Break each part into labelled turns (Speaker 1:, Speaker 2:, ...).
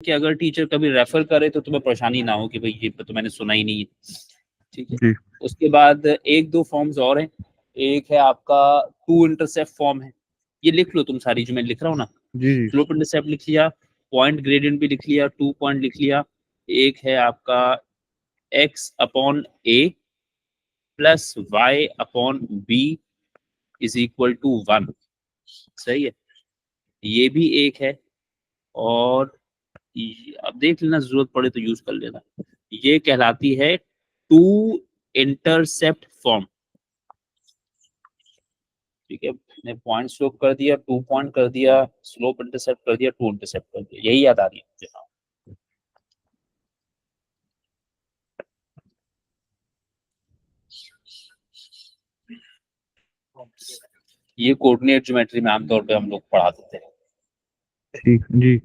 Speaker 1: कि अगर टीचर कभी रेफर करे तो तुम्हें परेशानी ना हो कि भाई ये तो मैंने सुना ही नहीं है, ठीक है। उसके बाद एक दो फॉर्म्स और हैं। एक है आपका टू इंटरसेप्ट फॉर्म है, ये लिख लो तुम सारी जो मैं लिख रहा हूँ ना।
Speaker 2: जी
Speaker 1: स्लोप इंटरसेप्ट लिख लिया, पॉइंट ग्रेडियंट भी लिख लिया, 2 पॉइंट लिख लिया। एक है आपका x upon a plus y upon b is equal to 1, सही है, ये भी एक है। और अब देख लेना, जरूरत पड़े तो यूज कर लेना। ये कहलाती है टू इंटरसेप्ट फॉर्म, ठीक है। मैंने पॉइंट स्लोप कर दिया, 2 पॉइंट कर दिया, स्लोप इंटरसेप्ट कर दिया, 2 इंटरसेप्ट कर दिया, यही याद आ रही है मुझे। हाँ, ये कोऑर्डिनेट ज्योमेट्री में आमतौर पे हम लोग पढ़ा देते हैं।
Speaker 2: ठीक जी।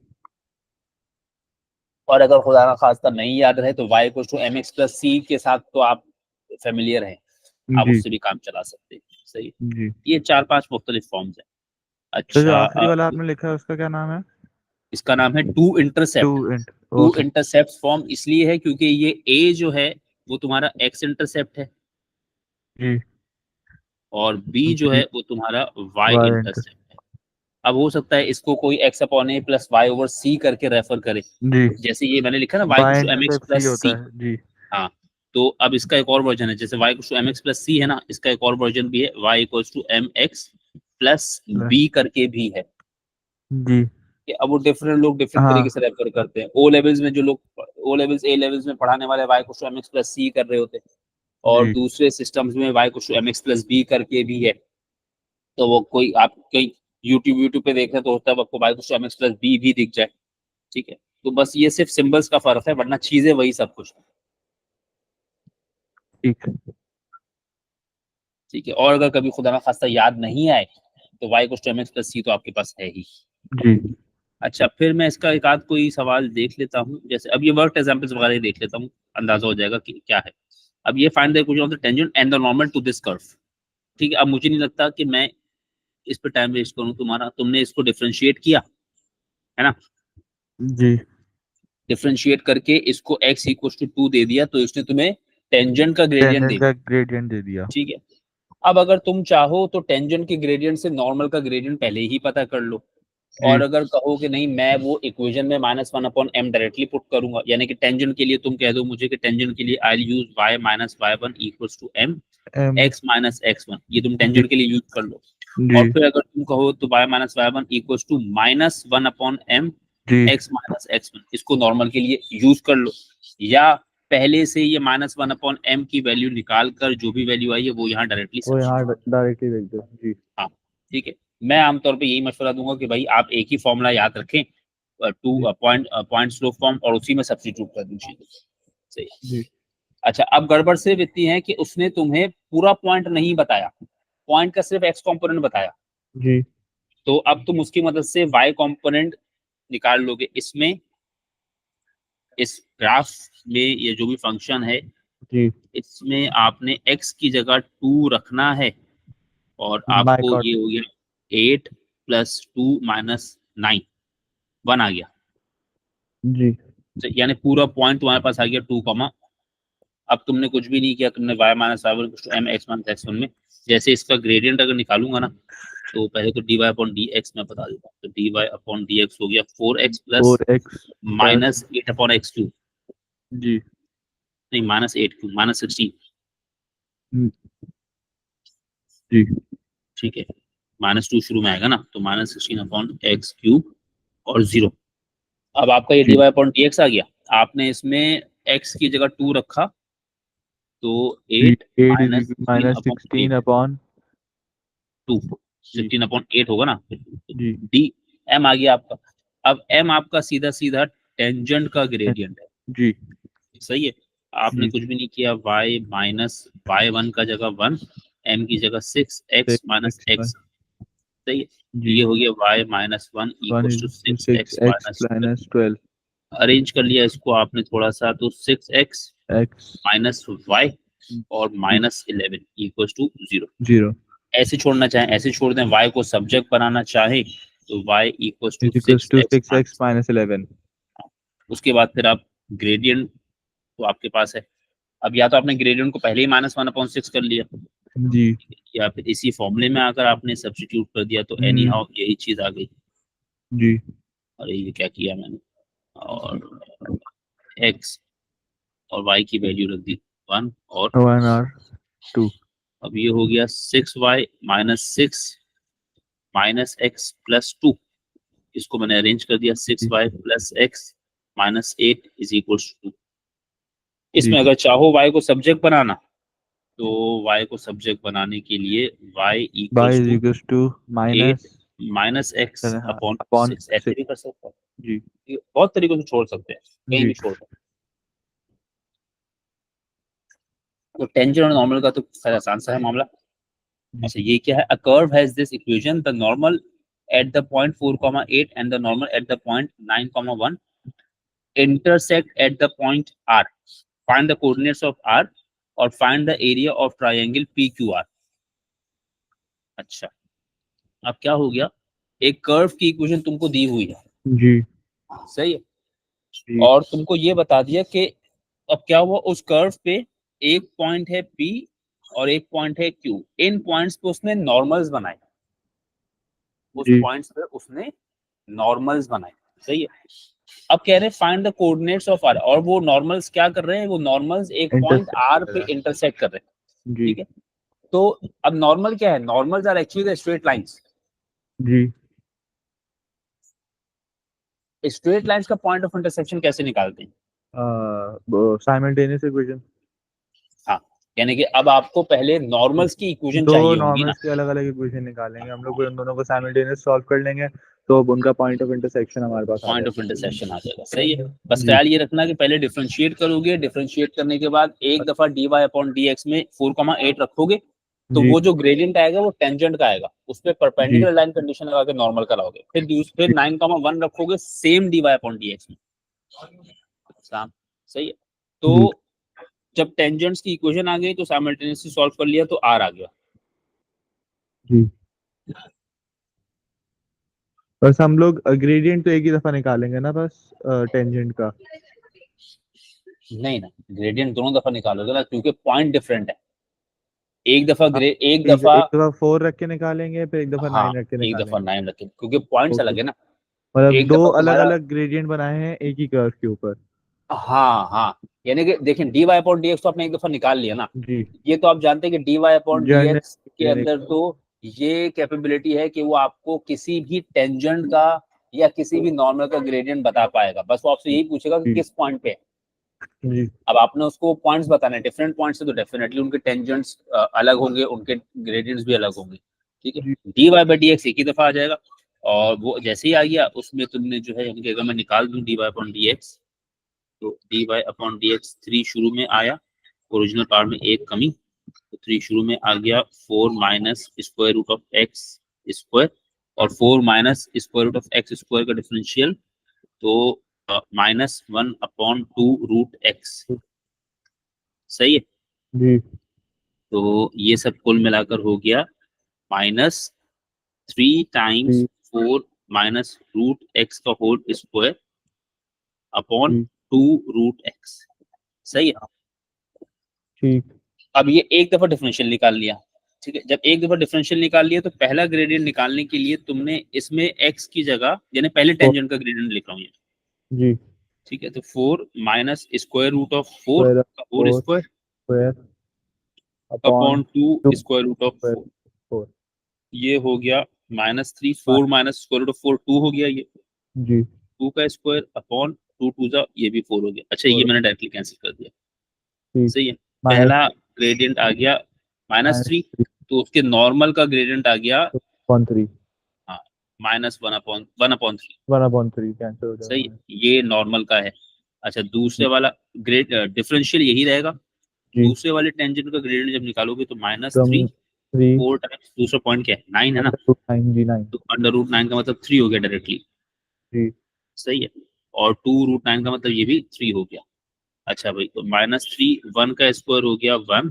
Speaker 1: और अगर खुदा ना खास्ता नहीं याद रहे तो y equal to mx plus c के साथ तो आप फेमिलियर हैं, आप
Speaker 2: जी
Speaker 1: उससे भी काम चला सकते हैं, सही।
Speaker 2: जी।
Speaker 1: ये 4-5 मुख्तलिफ फॉर्म्स हैं।
Speaker 2: तो जो
Speaker 1: अच्छा,
Speaker 2: आखिरी वाला आपने लिखा है उसका क्या नाम है?
Speaker 1: इसका नाम है टू इंटरसेप्ट।
Speaker 2: टू इंट
Speaker 1: टू
Speaker 2: ओके।
Speaker 1: इंटरसेप्ट फॉर्म इसलिए है क्योंकि ये a जो है वो तुम्हारा x इंटरसेप्ट है,
Speaker 2: जी
Speaker 1: और b जो
Speaker 2: जी।
Speaker 1: है वो तुम्हारा y
Speaker 2: वाई इंटर
Speaker 1: इंटरसेप्ट है। अब हो सकता है इसको कोई x upon a plus y over c करके रेफर करे,
Speaker 2: जी।
Speaker 1: जैसे ये मैंने लिखा ना y
Speaker 2: y
Speaker 1: to m x
Speaker 2: intercept c
Speaker 1: plus
Speaker 2: होता
Speaker 1: सी।
Speaker 2: है जी।
Speaker 1: हाँ, तो अब इसका एक और वर्जन है, जैसे y to m x plus c है ना, इसका एक और वर्जन भी है, y equals to m x plus b करके भी है।
Speaker 2: जी
Speaker 1: कि अब वो डिफरेंट लोग डिफरेंट तरीके
Speaker 2: हाँ
Speaker 1: से रेफर करते हैं। ओ लेवल्स में जो लोग ओ लेवल्स ए लेवल्स में पढ़ाने वाले y to m x plus c कर रहे होते हैं, और
Speaker 2: जी
Speaker 1: दूसरे सिस्टम्स में y to m x plus b करके भी है। तो वो कोई आप कहीं यूट्यूब पे देख रहे तो होता है आपको y to m x plus b भी दिख जाए, ठीक है। तो बस ये सिर्फ सिंबल्स का फर्क है, वरना चीजें वही सब कुछ,
Speaker 2: ठीक
Speaker 1: ठीक है। और अगर कभी खुदा ना खास्ता याद नहीं आए तो y को एम एक्स प्लस सी तो आपके पास है ही।
Speaker 2: जी
Speaker 1: अच्छा, फिर मैं इसका एक आध कोई सवाल देख लेता हूँ, जैसे अब ये वर्क एग्जांपल्स वगैरह देख लेता हूँ, अंदाजा हो जाएगा कि क्या है। अब ये find the equation of the tangent and the normal to this curve, ठीक है। अब मुझे नहीं लगता कि मैं इस पे टाइम वेस्ट करूँ तुम्हारा, तुमने इसको डिफरेंशिएट किया है ना,
Speaker 2: जी।
Speaker 1: डिफरेंशिएट करके इसको x इक्वल टू 2 दे दिया, तो इसने तुम्हें टेंजेंट का ग्रेडियंट दे
Speaker 2: टेंजेंट का
Speaker 1: दिया,
Speaker 2: ग्रेडियंट दे दिया।
Speaker 1: ठीक है। अब अगर तुम चाहो तो टेंजेंट के ग्रेडियंट से नॉर्मल का ग्रेडियंट पहले ही पता कर लो,
Speaker 2: जी
Speaker 1: और अगर कहो कि नहीं मैं वो इक्वेशन में -1 अपॉन m डायरेक्टली पुट करूंगा, यानी कि टेंजेंट के लिए तुम कह दो मुझे कि टेंजेंट के लिए I use y minus y1 equals to m
Speaker 2: m
Speaker 1: x minus x1, ये तुम
Speaker 2: जी
Speaker 1: टेंजेंट के लिए यूज कर लो।
Speaker 2: जी
Speaker 1: और फिर अगर तुम कहो तो y minus y1 equals to -1 upon m
Speaker 2: जी।
Speaker 1: x माइनस x1, इसको नॉर्मल के लिए यूज कर लो, या पहले से ये -1 अपॉन m की वैल्यू निकाल कर जो भी वैल्यू आई है वो यहाँ डायरेक्टली
Speaker 2: वो यहाँ
Speaker 1: सब्स्टिट्यूट।
Speaker 2: डायरेक्टली देख दो जी।
Speaker 1: हाँ, ठीक है। मैं आमतौर पे यही मशवरा दूंगा कि भाई आप एक ही फॉर्मूला याद रखें,
Speaker 2: जी
Speaker 1: टू पॉइंट स्लोप फॉर्म, और उसी में सब्स्टिट्यूट कर दीजिए, सही।
Speaker 2: जी
Speaker 1: अच्छा, अब गड़बड़ सिर्फ इतनी है कि उसने तुम्हें पूरा पॉइंट नहीं बताया, पॉइंट का सिर्फ एक्स कंपोनेंट बताया,
Speaker 2: जी
Speaker 1: तो अब तुम उसकी मदद से वाई कंपोनेंट निकाल लोगे इसमें। इस ग्राफ में ये जो भी फंक्शन है
Speaker 2: जी।
Speaker 1: इसमें आपने x की जगह 2 रखना है, और
Speaker 2: माय
Speaker 1: आपको
Speaker 2: गॉड।
Speaker 1: ये हो गया 8 प्लस 2 माइनस 9, 1 आ गया,
Speaker 2: जी
Speaker 1: तो यानी पूरा पॉइंट तुम्हारे पास आ गया 2, अब तुमने कुछ भी नहीं किया, तुमने y minus y1 m x minus x1 में, जैसे इसका ग्रेडियंट अगर निकालूंगा ना, तो पहले तो dy अपॉन dx में बता देता हूँ, तो dy अपॉन dx हो गया 4x plus
Speaker 2: 4x plus
Speaker 1: minus 8 upon x2,
Speaker 2: जी
Speaker 1: नहीं -8 क्यों, -16,
Speaker 2: जी
Speaker 1: ठीक है। -2 शुरू में आएगा ना, तो -16 अपॉन एक्स क्यूब और 0। अब आपका ये dy
Speaker 2: जी।
Speaker 1: अपॉन dx आ गया, आपने इसमें x की जगह 2 रखा, तो 8
Speaker 2: 8 is
Speaker 1: minus 16
Speaker 2: minus
Speaker 1: upon
Speaker 2: 16
Speaker 1: 8,
Speaker 2: upon
Speaker 1: 2,
Speaker 2: जी
Speaker 1: 16 अपॉन 8 होगा ना,
Speaker 2: जी
Speaker 1: डी m आ गया आपका। अब m आपका सीधा सीधा टेंजेंट का ग्रेडियंट है,
Speaker 2: जी
Speaker 1: सही है। आपने
Speaker 2: जी।
Speaker 1: कुछ भी नहीं किया, y माइनस y1 का जगह 1, m की जगह 6x माइनस
Speaker 2: 6x
Speaker 1: x, सही है। तो
Speaker 2: जी।
Speaker 1: ये हो गया y minus 1
Speaker 2: 1
Speaker 1: equal to
Speaker 2: is
Speaker 1: 6x
Speaker 2: 6x
Speaker 1: minus 12,
Speaker 2: minus 12
Speaker 1: arrange कर लिया इसको आपने थोड़ा सा, तो 6x
Speaker 2: x
Speaker 1: माइनस y और
Speaker 2: जी
Speaker 1: -11 इक्वल टू 0।
Speaker 2: 0
Speaker 1: ऐसे छोड़ना चाहें ऐसे छोड़ दें, y को सब्जेक्ट बनाना चाहें तो y equal to
Speaker 2: is equals to
Speaker 1: 6x
Speaker 2: 6x minus 11।
Speaker 1: उसके बाद फिर आप ग्रेडियंट तो आपके पास है। अब या तो आपने ग्रेडियंट को पहले ही -1/6 कर लिया
Speaker 2: जी
Speaker 1: या फिर इसी फॉर्मूले में आकर आपने सब्स्टिट्यूट कर दिया, तो एनी हाउ यही चीज आ गई।
Speaker 2: जी
Speaker 1: और ये क्या किया मैंने, और x और y की वैल्यू रख दी 1 और
Speaker 2: 1 और 2।
Speaker 1: अब ये हो गया 6y - 6 - x + 2। इसको मैंने अरेंज कर दिया 6y + x - 8 = 2। इसमें अगर चाहो y को सब्जेक्ट बनाना तो y को सब्जेक्ट बनाने के लिए y = 8 - x अपॉन
Speaker 2: अपॉन
Speaker 1: 6 ऐसे
Speaker 2: 6।
Speaker 1: भी कर सकते हैं।
Speaker 2: जी
Speaker 1: ये बहुत तरीकों से छोड़ सकते हैं, कहीं
Speaker 2: जी
Speaker 1: भी छोड़ सकते हैं। तो टेंजेंट और नॉर्मल का तो खैर आसान सा है मामला। अच्छा ये क्या है, a curve has this equation, the normal at the point 4,8 and the normal at the point 9,1 intersect at the point R. Find the coordinates of R और find the area of triangle PQR. अच्छा अब क्या हो गया, एक curve की equation तुमको दी हुई है,
Speaker 2: जी
Speaker 1: सही है,
Speaker 2: जी
Speaker 1: और तुमको ये बता दिया कि अब क्या हुआ, उस कर्व पे एक पॉइंट है P और एक पॉइंट है Q। इन पॉइंट्स पे उसने नॉर्मल्स बनाए, उस
Speaker 2: जी
Speaker 1: पॉइंट्स पे उसने नॉर्मल्स बनाए, सही है। अब कह रहे हैं find the coordinates of R, और वो नॉर्मल्स क्या कर रहे हैं, वो नॉर्मल्स एक पॉइंट
Speaker 2: इंटरसेक्ट
Speaker 1: आर
Speaker 2: कर
Speaker 1: पे
Speaker 2: रहा है।
Speaker 1: इंटरसेक्ट कर रहे हैं,
Speaker 2: जी
Speaker 1: ठीक है। तो अब नॉर्मल क्या है, normals are actually the straight lines.
Speaker 2: जी
Speaker 1: स्ट्रेट लाइंस का पॉइंट ऑफ इंटरसेक्शन कैसे निकालते हैं?
Speaker 2: Simultaneous equation.
Speaker 1: हाँ, यानी कि अब आपको पहले नॉर्मल्स की इक्वेशन
Speaker 2: दो
Speaker 1: चाहिए होंगी ना।
Speaker 2: नॉर्मल्स के अलग अलग इक्वेशन निकालेंगे हम लोग, उन दोनों को साइमल्टेनियस सॉल्व कर लेंगे तो अब उनका पॉइंट ऑफ इंटरसेक्शन हमारे पास आ
Speaker 1: पॉइंट ऑफ
Speaker 2: जाएगा।
Speaker 1: इंटरसेक्शन आ जाएगा, सही है। बस
Speaker 2: जी
Speaker 1: ख्याल ये रखना कि पहले डिफरेंशिएट करोगे, डिफरेंशिएट करने के बाद एक दफा dy/dx में 4,8 रखोगे, तो
Speaker 2: जी
Speaker 1: वो जो ग्रेडियंट आएगा वो टेंजेंट का आएगा, उस पे
Speaker 2: जी
Speaker 1: परपेंडिकुलर लाइन कंडीशन लगा के नॉर्मल कराओगे, फिर 9,1 रखोगे सेम dy/dx में, सही है।
Speaker 2: जी
Speaker 1: तो जब टेंजेंट्स की इक्वेशन आ गई तो साइमल्टेनियसली सॉल्व कर लिया तो r आ गया।
Speaker 2: जी बस हम लोग ग्रेडियंट तो एक ही दफा निकालेंगे ना, बस टेंजेंट का।
Speaker 1: नहीं ना, ग्रेडियंट दोनों दफा निकालोगे ना, क्योंकि पॉइंट डिफरेंट है। एक दफा
Speaker 2: हाँ,
Speaker 1: एक
Speaker 2: एक
Speaker 1: दफा
Speaker 2: एक दफा 4 रख के निकालेंगे, फिर एक दफा
Speaker 1: हाँ
Speaker 2: 9 रख के
Speaker 1: एक दफा
Speaker 2: निकालेंगे।
Speaker 1: 9 रखें, क्योंकि पॉइंट्स
Speaker 2: ओके,
Speaker 1: अलग है ना।
Speaker 2: मतलब
Speaker 1: एक
Speaker 2: दो
Speaker 1: दफा
Speaker 2: अलग
Speaker 1: तुम्हारा,
Speaker 2: अलग ग्रेडियंट बनाए हैं एक ही कर्व के ऊपर।
Speaker 1: हाँ हाँ, यानी कि देखिए dy/dx तो आपने एक दफा निकाल लिया ना।
Speaker 2: जी
Speaker 1: ये तो आप जानते हैं कि
Speaker 2: जर्नल
Speaker 1: dy/dx के अंदर तो ये कैपेबिलिटी है कि वो आपको किसी भी टेंजेंट का या किसी भी नॉर्मल का ग्रेडियंट बता पाएगा, बस वो आपसे यही पूछेगा कि
Speaker 2: जी
Speaker 1: किस पॉइंट पे है।
Speaker 2: जी
Speaker 1: अब आपने उसको पॉइंट्स बताने, डिफरेंट पॉइंट्स है तो डेफिनेटली उनके टेंजेंट्स अलग होंगे, उनके ग्रेडियंट्स भी अलग होंगे, ठीक है।
Speaker 2: जी
Speaker 1: dy/dx एक ही दफा आ जाएगा, और वो जैसे ही आ गया उसमें तुमने जो है, यानी कि अगर मैं निकाल दूं dy/dx, तो dy/dx 3 शुरू में आया, ओरिजिनल पार्ट में एक कमी, तो 3 शुरू में आ गया 4 minus square root of x square, और 4 minus square root of x square का डिफरेंशियल, तो -1/2√x, सही है।
Speaker 2: जी
Speaker 1: तो ये सब कुल मिलाकर हो गया -3 ×
Speaker 2: जी
Speaker 1: 4 माइनस रूट एक्स का होल स्क्वायर अपॉन
Speaker 2: जी
Speaker 1: 2√x, सही है।
Speaker 2: ठीक
Speaker 1: अब ये एक दफा डिफरेंशियल निकाल लिया, ठीक है। जब एक दफा डिफरेंशियल निकाल लिया तो पहला ग्रेडियंट निकालने के लिए तुमने इसमें x की जगह, यानी पहले टेंजेंट का ग्रेडियंट लिख रहा हूँ ये,
Speaker 2: जी
Speaker 1: ठीक है। तो 4 minus square root of 4
Speaker 2: square
Speaker 1: का whole
Speaker 2: four
Speaker 1: square
Speaker 2: square upon
Speaker 1: upon 2
Speaker 2: two
Speaker 1: square root of
Speaker 2: square
Speaker 1: 4,
Speaker 2: four.
Speaker 1: ये हो गया -3, 4 माइनस स्क्वायर रूट ऑफ 4 2 हो गया, ये
Speaker 2: जी
Speaker 1: 2 का स्क्वायर अपॉन 2 2 जा, ये भी 4 हो गया। अच्छा ये
Speaker 2: फोर
Speaker 1: मैंने डायरेक्टली कैंसिल कर दिया,
Speaker 2: ठीक
Speaker 1: सही है।
Speaker 2: माइनस
Speaker 1: पहला ग्रेडियंट आ गया
Speaker 2: माइनस
Speaker 1: -3, तो उसके नॉर्मल का ग्रेडियंट आ गया,
Speaker 2: 1/3
Speaker 1: हाँ, -1/3,
Speaker 2: 1/3 कैंसिल हो
Speaker 1: सही
Speaker 2: जाएगा।
Speaker 1: है, ये नॉर्मल का है। अच्छा दूसरे वाला ग्रेड डिफरेंशियल यही रहेगा,
Speaker 2: जी
Speaker 1: दूसरे वाले टेंजेंट का ग्रेडियंट जब निकालोगे तो -3
Speaker 2: कम 3
Speaker 1: 4 टाइम्स दूसरा पॉइंट क्या है 9 है ना,
Speaker 2: √9 जी 9
Speaker 1: तो √9 का मतलब 3 हो गया डायरेक्टली,
Speaker 2: जी
Speaker 1: सही है। और 2√9 का मतलब ये भी 3 हो गया। अच्छा भाई, तो -3 1 का स्क्वायर हो गया 1,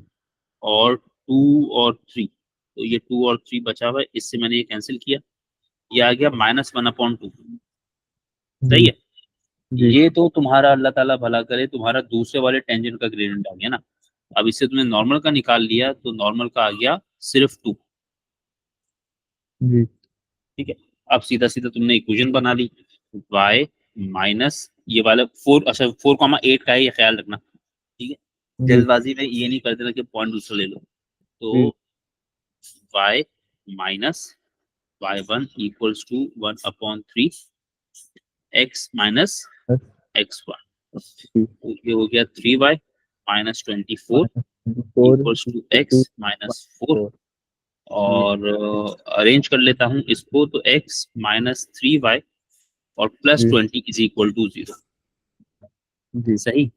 Speaker 1: और 2 और 3, तो ये 2 और 3 बचा हुआ है, इससे मैंने ये कैंसिल किया, ये आ गया -1/2, सही
Speaker 2: जी
Speaker 1: है।
Speaker 2: जी
Speaker 1: ये तो तुम्हारा अल्लाह ताला भला करे तुम्हारा दूसरे वाले टेंजेंट का ग्रेडियंट आ गया ना। अब इससे तुमने नॉर्मल का निकाल लिया तो नॉर्मल का आ गया सिर्फ 2।
Speaker 2: जी
Speaker 1: ठीक है, अब सीधा सीधा तुमने इक्वेशन बना ली, y माइनस ये वाला 4, अच्छा 4,8 का है, ये ख्याल रखना। ठीक है,
Speaker 2: जी
Speaker 1: जल्दबाजी में ये नहीं कर देना कि पॉइंट दूसरा ले लो। तो
Speaker 2: जी
Speaker 1: y minus y1 equals to 1/3 x minus
Speaker 2: बस
Speaker 1: x1।
Speaker 2: जी
Speaker 1: तो ये हो गया 3y minus 24
Speaker 2: 4
Speaker 1: equals to
Speaker 2: to
Speaker 1: x minus 4।
Speaker 2: 4 जी
Speaker 1: और अरेंज कर लेता हूँ इसको, तो x माइनस 3y और प्लस
Speaker 2: जी
Speaker 1: 20 इज इक्वल टू 0।
Speaker 2: जी
Speaker 1: सही।
Speaker 2: जी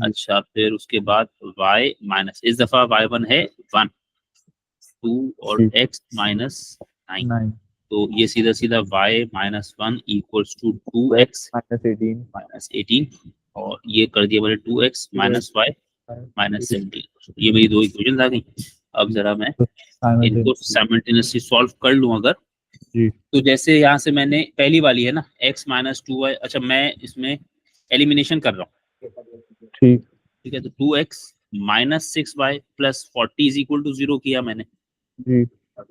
Speaker 1: अच्छा, फिर उसके बाद y माइनस, इस दफा y1 है 1, 2 और
Speaker 2: जी
Speaker 1: x माइनस 9।
Speaker 2: 9
Speaker 1: तो ये सीधा सीधा y minus 1 equals to 2x
Speaker 2: minus 18
Speaker 1: minus 18, और ये कर दिया मैंने 2x माइनस y माइनस 17। ये मेरी दो इक्वेशन आ गई। अब जरा मैं इनको
Speaker 2: साइमल्टेनियसली
Speaker 1: साइमल्टेनियसली सॉल्व कर लूं अगर,
Speaker 2: जी
Speaker 1: तो जैसे यहाँ से मैंने पहली वाली है ना x माइनस 2y, अच्छा मैं इसमें एलिमिनेशन कर रहा हूँ।
Speaker 2: ठीक
Speaker 1: ठीक है, तो 2x minus 6y plus 40 is equal to 0 किया मैंने।
Speaker 2: जी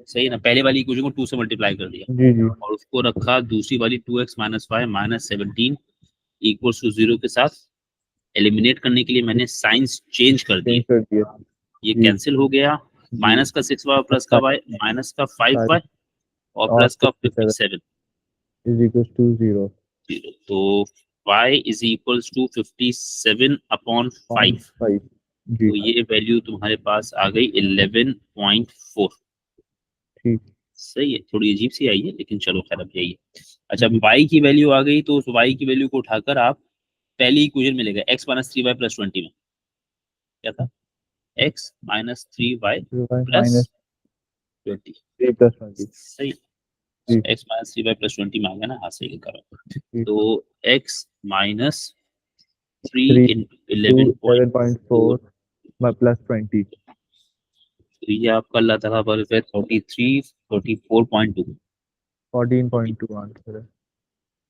Speaker 1: सही है ना, पहले वाली इक्वेशन को 2 से मल्टीप्लाई कर दिया
Speaker 2: जी जी
Speaker 1: और उसको रखा दूसरी वाली 2x minus y minus 17 equals to 0 के साथ। एलिमिनेट करने के लिए मैंने साइंस चेंज कर दिए,
Speaker 2: चेंज कर दिया
Speaker 1: ये
Speaker 2: जी
Speaker 1: कैंसिल हो गया।
Speaker 2: जी
Speaker 1: माइनस का 6y और प्लस का y, माइनस का 5y
Speaker 2: 5
Speaker 1: और
Speaker 2: और
Speaker 1: प्लस का
Speaker 2: 57
Speaker 1: 57
Speaker 2: इज इक्वल टू 0
Speaker 1: तो y is equals to 57 upon 5।
Speaker 2: 5 जी
Speaker 1: तो ये वैल्यू तुम्हारे पास आ गई 11.4।
Speaker 2: ठीक
Speaker 1: सही है, थोड़ी अजीब सी आई है लेकिन चलो खैर अब यही है। अच्छा,
Speaker 2: जी
Speaker 1: y की वैल्यू आ गई, तो उस y की वैल्यू को उठाकर आप पहली इक्वेशन मिलेगा x माइनस 3y प्लस 20 में क्या था, x minus 3y plus
Speaker 2: minus
Speaker 1: 20।
Speaker 2: 3 plus 20
Speaker 1: सही,
Speaker 2: जी
Speaker 1: x माइनस 3y प्लस 20 में आ गया ना, हाँ सही लिखा रहा हूँ।
Speaker 2: जी
Speaker 1: तो x minus 3
Speaker 2: 3
Speaker 1: into
Speaker 2: two
Speaker 1: 11.4,
Speaker 2: 7.4 plus 20
Speaker 1: तो ये आपका अल्लाह ताला पर 34.2
Speaker 2: 14.2 आंसर है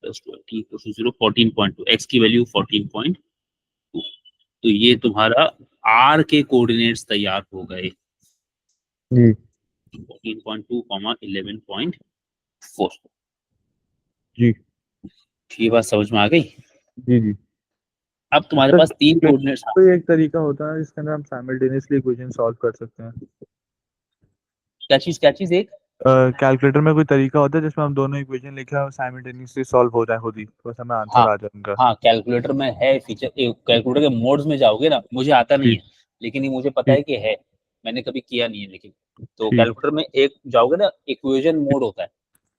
Speaker 1: प्लस 20 इक्वल टू 0, 14.2, x की वैल्यू 14.2। तो ये तुम्हारा r के कोऑर्डिनेट्स तैयार हो गए,
Speaker 2: जी
Speaker 1: 14.2 11.4।
Speaker 2: जी
Speaker 1: ये बात समझ में आ गई।
Speaker 2: जी जी
Speaker 1: अब तुम्हारे
Speaker 2: सर
Speaker 1: पास तीन कोऑर्डिनेट्स,
Speaker 2: कोई एक तरीका होता है जिसके अंदर हम साइमल्टेनियसली इक्वेशन सॉल्व कर सकते हैं
Speaker 1: क्या चीज एक,
Speaker 2: कैलकुलेटर में कोई तरीका होता है जिसमें हम दोनों इक्वेशन लिखे और साइमल्टेनियसली सॉल्व हो जाए खुद ही तो हमें
Speaker 1: हाँ
Speaker 2: आंसर आ जाए उनका
Speaker 1: हाँ कैलकुलेटर में है फीचर, कैलकुलेटर के मोड्स में जाओगे ना, मुझे आता नहीं
Speaker 2: ठीक
Speaker 1: है लेकिन ये मुझे पता
Speaker 2: ठीक
Speaker 1: है कि है, मैंने कभी किया नहीं है लेकिन। तो
Speaker 2: ठीक
Speaker 1: कैलकुलेटर में एक जाओगे ना, इक्वेशन मोड होता है,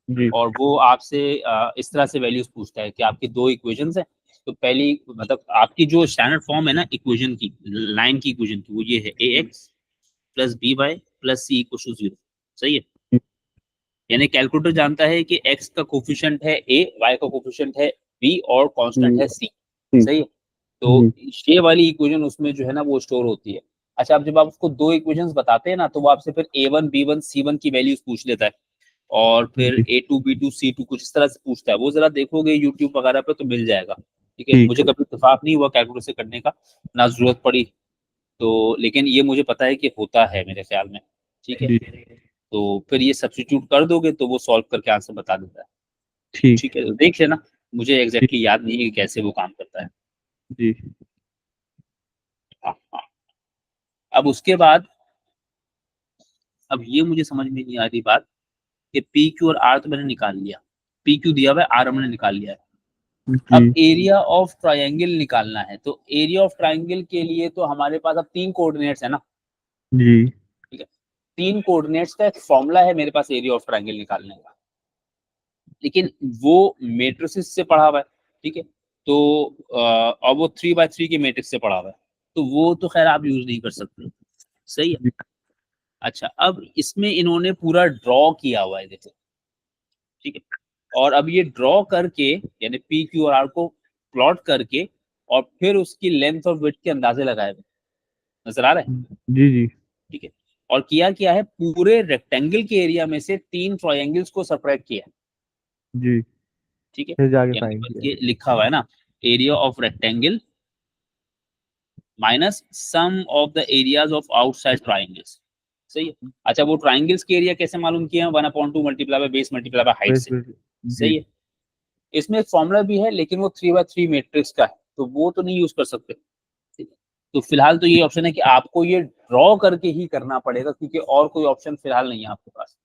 Speaker 2: जी
Speaker 1: और वो आपसे इस तरह से वैल्यूज पूछता है कि आपकी दो इक्वेशंस हैं। तो पहली मतलब आपकी जो स्टैंडर्ड फॉर्म है ना इक्वेशन की, लाइन की इक्वेशन की, वो ये है a x plus b y plus c equal to 0। सही है,
Speaker 2: ठीक
Speaker 1: यानी कैलकुलेटर जानता है कि x का कोफिशिएंट है a, y का कोफिशिएंट है b और कांस्टेंट है c।
Speaker 2: ठीक
Speaker 1: सही है,
Speaker 2: जी
Speaker 1: तो ये वाली इक्वेशन उसमें जो है ना वो स्टोर होती है। अच्छा, अब जब आप उसको दो इक्वेशंस बताते हैं ना, तो वो आपसे फिर a1 b1 c1 की वैल्यूज पूछ लेता है, और फिर
Speaker 2: जी
Speaker 1: A2 B2 C2 कुछ इस तरह से पूछता है। वो जरा देखोगे यूट्यूब वगैरह पे तो मिल जाएगा। ठीक है,
Speaker 2: ठीक
Speaker 1: मुझे कभी इत्तेफाक नहीं हुआ कैलकुलेटर से करने का, ना जरूरत पड़ी, तो लेकिन ये मुझे पता है कि होता है मेरे ख्याल में। ठीक है,
Speaker 2: जी
Speaker 1: तो फिर ये सब्स्टिट्यूट कर दोगे तो वो सॉल्व करके आंसर बता देता है।
Speaker 2: ठीक
Speaker 1: ठीक है, तो देख लेना, मुझे
Speaker 2: ठीक
Speaker 1: एग्जैक्टली याद नहीं है कि कैसे वो काम करता है।
Speaker 2: जी
Speaker 1: हाँ हाँ। अब उसके बाद, अब ये मुझे समझ में नहीं आ रही बात कि पी क्यू और आर तो मैंने निकाल लिया, पी क्यू दिया हुआ है, आर हमने निकाल लिया है। अब
Speaker 2: जी
Speaker 1: एरिया ऑफ ट्रायंगल निकालना है, तो एरिया ऑफ ट्रायंगल के लिए तो हमारे पास अब तीन कोऑर्डिनेट्स है ना।
Speaker 2: जी
Speaker 1: ठीक है, तीन कोऑर्डिनेट्स का एक फॉर्मूला है मेरे पास एरिया ऑफ ट्रायंगल निकालने का, लेकिन वो मेट्रिसेस से पढ़ा हुआ है। ठीक है, तो और वो 3x3 के मैट्रिक्स से पढ़ा हुआ है, तो वो तो खैर आप यूज नहीं कर सकते। सही है।
Speaker 2: जी
Speaker 1: अच्छा, अब इसमें इन्होंने पूरा ड्रॉ किया हुआ है, देखो। ठीक है, और अब ये ड्रॉ करके, यानी पी क्यू और आर को प्लॉट करके, और फिर उसकी लेंथ और विड्थ के अंदाजे लगाए हुए, नजर आ रहा है।
Speaker 2: जी जी
Speaker 1: ठीक है, और किया क्या है, पूरे रेक्टेंगल के एरिया में से तीन ट्रायंगल्स को सेपरेट किया है।
Speaker 2: जी
Speaker 1: ठीक है,
Speaker 2: फिर जाके
Speaker 1: यानी
Speaker 2: फाइंड
Speaker 1: कि
Speaker 2: किया
Speaker 1: ये लिखा हुआ है ना area of rectangle minus sum of the areas of outside triangles. सही है। अच्छा, वो ट्राइंगल्स के एरिया कैसे मालूम किया? 1/2 multiply by base multiply by height से। सही है। इसमें एक फॉर्मूला भी है, लेकिन वो 3/3 मैट्रिक्स का है, तो वो तो नहीं यूज कर सकते। ठीक है। तो फिलहाल तो ये ऑप्शन है कि आपको ये ड्रॉ करके ही करना पड़ेगा, क्योंकि और कोई ऑप्शन फिलहाल नहीं है आपके पास।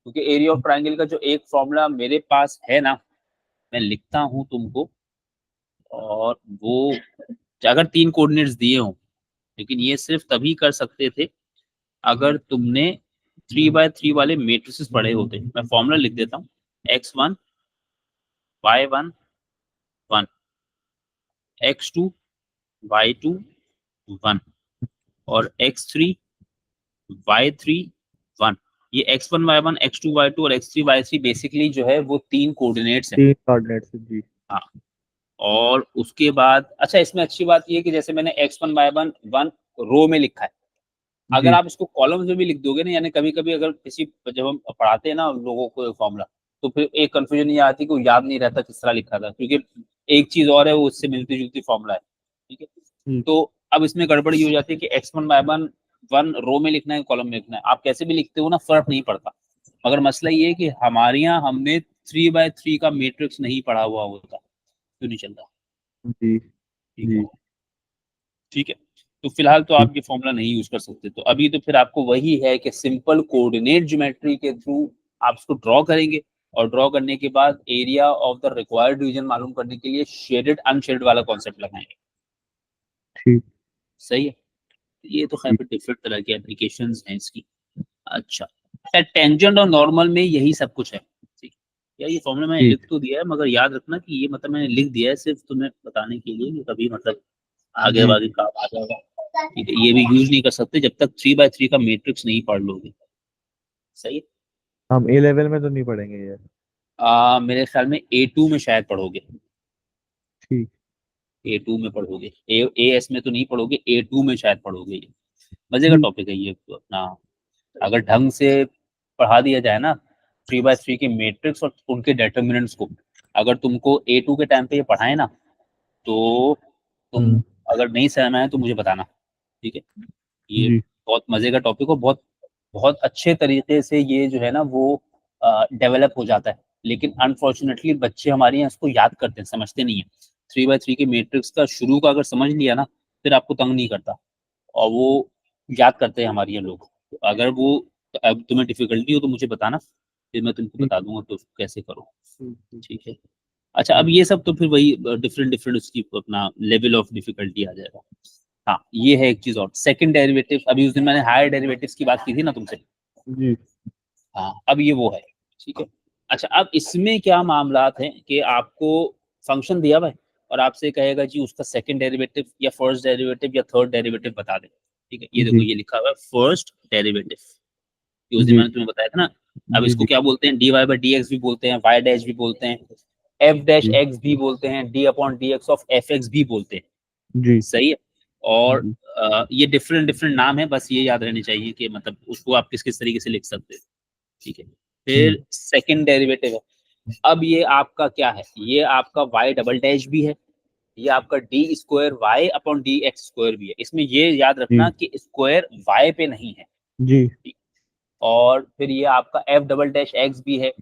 Speaker 1: क्योंकि एरिया ऑफ ट्राइंगल का जो एक फॉर्मूला मेरे पास है ना, मैं लिखता हूं तुमको, और वो अगर 3 कोऑर्डिनेट्स दिए हों, लेकिन ये सिर्फ तभी कर सकते थे अगर तुमने 3/3 वाले मैट्रिसेस पढ़े होते। मैं फॉर्मूला लिख देता हूँ। x1 y1 1, x2 y2 1 और x3 y3 1। ये x1 y1 x2 y2 और x3 y3 बेसिकली जो है वो 3 कोऑर्डिनेट्स हैं।
Speaker 2: 3 कोऑर्डिनेट्स जी।
Speaker 1: हाँ। और उसके बाद अच्छा, इसमें अच्छी बात ये है कि जैसे मैंने x1 y1 1 रो में लिखा है, अगर
Speaker 2: जी
Speaker 1: आप इसको कॉलम्स में भी लिख दोगे ना, यानी कभी कभी अगर किसी, जब हम पढ़ाते हैं ना लोगों को फॉर्मूला, तो फिर एक कंफ्यूजन ये आती है कि वो याद नहीं रहता किस तरह लिखा था, क्योंकि एक चीज और है, वो उससे मिलती जुलती फॉर्मूला है। ठीक है।
Speaker 2: जी
Speaker 1: तो अब इसमें गड़बड़ ये हो जाती है कि x1 y1 1 रो में लिखना है कॉलम में लिखना है, आप कैसे भी लिखते हो ना, फर्क नहीं पड़ता। मगर मसला ये है कि हमारे यहाँ हमने 3/3 का मैट्रिक्स नहीं पढ़ा हुआ होता, तो नहीं चलता।
Speaker 2: जी
Speaker 1: ठीक है।
Speaker 2: जी
Speaker 1: ठीक है। तो फिलहाल तो
Speaker 2: जी
Speaker 1: आप ये फॉर्मूला नहीं यूज कर सकते, तो अभी तो फिर आपको वही है कि सिंपल कोऑर्डिनेट ज्योमेट्री के थ्रू आप इसको ड्रॉ करेंगे, और ड्रॉ करने के बाद area of the required region मालूम करने के लिए शेडेड अनशेडेड वाला कॉन्सेप्ट लगाएंगे।
Speaker 2: ठीक
Speaker 1: सही है। ये तो खैर
Speaker 2: जी
Speaker 1: डिफरेंट तरह की एप्लीकेशंस हैं इसकी। अच्छा, टेंजेंट और नॉर्मल में यही सब कुछ है। ठीक है। ये फॉर्मूला मैंने
Speaker 2: ठीक
Speaker 1: लिख तो दिया है, मगर याद रखना कि ये मतलब मैंने लिख दिया है सिर्फ तुम्हें बताने के लिए कि कभी मतलब आगे
Speaker 2: जी
Speaker 1: वागे काम आ जाएगा। ठीक है। ये भी यूज नहीं कर सकते जब तक 3/3 का मैट्रिक्स नहीं पढ़ लोगे। सही है।
Speaker 2: हम ए लेवल में तो नहीं पढ़ेंगे ये।
Speaker 1: मेरे ख्याल में A2 में शायद पढ़ोगे।
Speaker 2: ठीक
Speaker 1: A2 में पढ़ोगे, एस में तो नहीं पढ़ोगे, A2 में शायद पढ़ोगे। ये मजे का
Speaker 2: ठीक
Speaker 1: टॉपिक है ये तो अपना, अगर ढंग से पढ़ा दिया जाए ना 3/3 के मैट्रिक्स और उनके डिटर्मिनेंट्स को, अगर तुमको A2 के टाइम पे ये पढ़ाए ना, तो तुम
Speaker 2: हम्म
Speaker 1: अगर नहीं समझ में आए तो मुझे बताना। ठीक है। ये
Speaker 2: जी
Speaker 1: बहुत मजे का टॉपिक हो, बहुत बहुत अच्छे तरीके से ये जो है ना वो डेवलप हो जाता है। लेकिन अनफॉर्चुनेटली बच्चे हमारे यहाँ इसको याद करते हैं, समझते नहीं है। 3/3 के मैट्रिक्स का शुरू का अगर समझ लिया ना, फिर आपको तंग नहीं करता, और वो याद करते हैं हमारे यहाँ लोग। तो अगर वो, अब तुम्हें डिफिकल्टी हो तो मुझे बताना, फिर मैं तुमको
Speaker 2: ठीक
Speaker 1: बता दूंगा तो कैसे करो।
Speaker 2: ठीक
Speaker 1: ठीक है। अच्छा, अब
Speaker 2: ठीक
Speaker 1: ये सब तो फिर वही डिफरेंट डिफरेंट उसकी अपना लेवल ऑफ डिफिकल्टी आ जाएगा। हाँ, ये है एक चीज और, सेकंड डेरिवेटिव। अभी उस दिन मैंने हायर डेरिवेटिव्स की बात की थी ना तुमसे।
Speaker 2: जी
Speaker 1: हाँ, अब ये वो है। ठीक है। अच्छा, अब इसमें क्या मामलात हैं कि आपको फंक्शन दिया हुआ है और आपसे कहेगा जी उसका सेकंड डेरिवेटिव या फर्स्ट डेरिवेटिव या थर्ड डेरिवेटिव बता दे। ठीक है। ये देखो,
Speaker 2: जी
Speaker 1: ये लिखा हुआ है फर्स्ट डेरिवेटिव। उस दिन
Speaker 2: जी
Speaker 1: मैंने तुम्हें बताया था ना। अब
Speaker 2: जी
Speaker 1: इसको
Speaker 2: जी
Speaker 1: क्या बोलते हैं? dy/dx भी बोलते हैं, y डैश भी बोलते हैं, f डैश
Speaker 2: जी
Speaker 1: x भी बोलते हैं, d/dx ऑफ fx भी बोलते हैं।
Speaker 2: जी
Speaker 1: सही है। और
Speaker 2: जी
Speaker 1: ये डिफरेंट डिफरेंट नाम है, बस ये याद रहने चाहिए कि मतलब उसको आप किस किस तरीके से लिख सकते हैं। ठीक है।
Speaker 2: हम्म
Speaker 1: फिर सेकंड डेरिवेटिव है। अब ये आपका क्या है? ये आपका y डबल डैश भी है, ये आपका d² y/dx² भी है। इसमें ये याद
Speaker 2: जी
Speaker 1: रखना कि स्क्वायर y पे नहीं है।
Speaker 2: जी
Speaker 1: और फिर ये आपका f डबल डैश x भी है,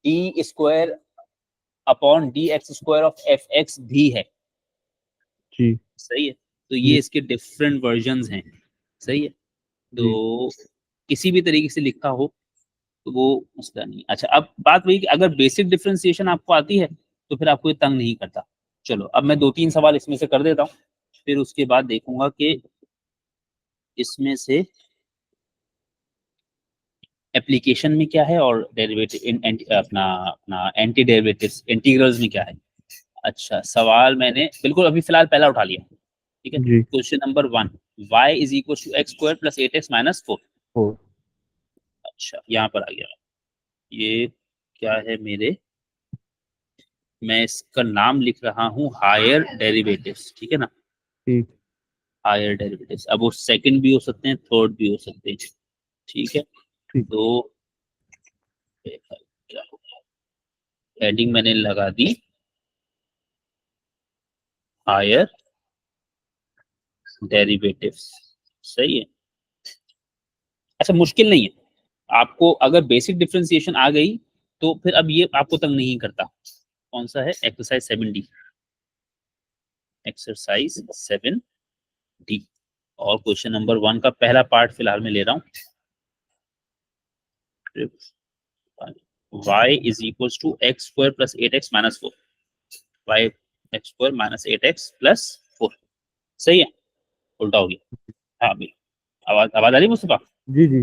Speaker 1: d² upon dx² of fx भी है।
Speaker 2: जी
Speaker 1: सही है। तो
Speaker 2: जी
Speaker 1: ये इसके डिफरेंट वर्जन्स हैं। सही है।
Speaker 2: जी
Speaker 1: तो किसी भी तरीके से लिखा हो तो वो मसला नहीं। अच्छा, अब बात वही कि अगर बेसिक डिफरेंशिएशन आपको आती है तो फिर आपको ये तंग नहीं करता। चलो, अब मैं 2-3 सवाल इसमें से कर देता हूँ, फिर उसके बाद देखूंगा कि इसमें से एप्लीकेशन में क्या है और डेरिवेटिव अपना अपना एंटी डेरिवेटिव्स इंटीग्रल्स में क्या है। अच्छा, सवाल मैंने बिल्कुल अभी फिलहाल पहला उठा लिया। ठीक है।
Speaker 2: जी
Speaker 1: question number 1, y = x² + 8x - 4।
Speaker 2: हो
Speaker 1: अच्छा, यहाँ पर आ गया। ये क्या है मेरे, मैं इसका नाम लिख रहा हूँ हायर डेरिवेटिव्स। ठीक है ना।
Speaker 2: ठीक
Speaker 1: हायर डेरिवेटिव्स, अब वो सेकंड भी हो सकते हैं, थर्ड भी हो सकते हैं। ठीक है।
Speaker 2: ठीक
Speaker 1: तो क्या, हेडिंग मैंने लगा दी हायर डेरिवेटिव्स। सही है। अच्छा, मुश्किल नहीं है, आपको अगर बेसिक डिफरेंशिएशन आ गई तो फिर अब ये आपको तंग नहीं करता। कौन सा है? Exercise 7D। एक्सरसाइज 7D और क्वेश्चन नंबर 1 का पहला पार्ट फिलहाल मैं ले रहा हूँ। y is equal to x square plus 8x minus 4। y x square minus 8x plus 4। सही है, उल्टा हो गया। हाँ भाई, आवाज आवाज आ रही है मुस्तफा?
Speaker 2: जी जी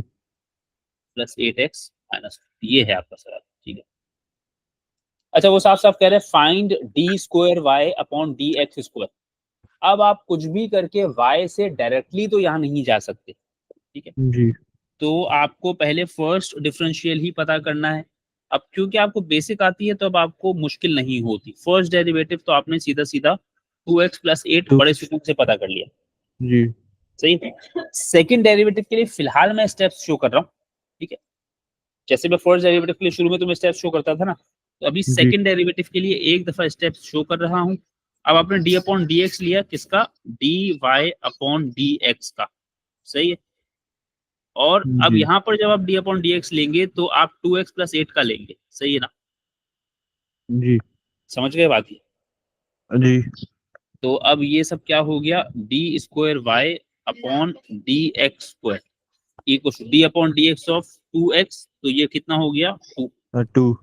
Speaker 1: प्लस 8x माइनस, ये है आपका सवाल। ठीक है। अच्छा, वो साफ साफ कह रहे हैं find d square y upon d x square. अब आप कुछ भी करके y से डायरेक्टली तो यहाँ नहीं जा सकते। ठीक है,
Speaker 2: जी
Speaker 1: तो आपको पहले फर्स्ट डिफरेंशियल ही पता करना है। अब क्योंकि आपको बेसिक आती है तो अब आपको मुश्किल नहीं होती। फर्स्ट डेरिवेटिव तो आपने सीधा सीधा 2x प्लस 8
Speaker 2: तो
Speaker 1: बड़े सूत्र से पता कर लिया।
Speaker 2: जी
Speaker 1: सही है। सेकंड डेरिवेटिव के लिए फिलहाल मैं स्टेप्स शो कर रहा हूँ। ठीक है, जैसे मैं फर्स्ट डेरिवेटिव के लिए शुरू में तुम्हें स्टेप्स शो करता था ना, तो अभी
Speaker 2: जी
Speaker 1: सेकंड डेरिवेटिव के लिए एक दफा स्टेप्स शो कर रहा हूँ। अब आपने डी अपॉन डी एक्स लिया, किसका? D y upon d x का। सही है। और अब
Speaker 2: जी
Speaker 1: यहाँ पर जब आप डी अपॉन डी एक्स लेंगे तो आप 2x प्लस 8 का लेंगे। सही है ना?
Speaker 2: जी
Speaker 1: समझ गए बात?
Speaker 2: जी
Speaker 1: तो अब ये सब क्या हो गया? D square y upon d x square equal d upon d x of 2x, तो ये कितना हो गया? 2।
Speaker 2: 2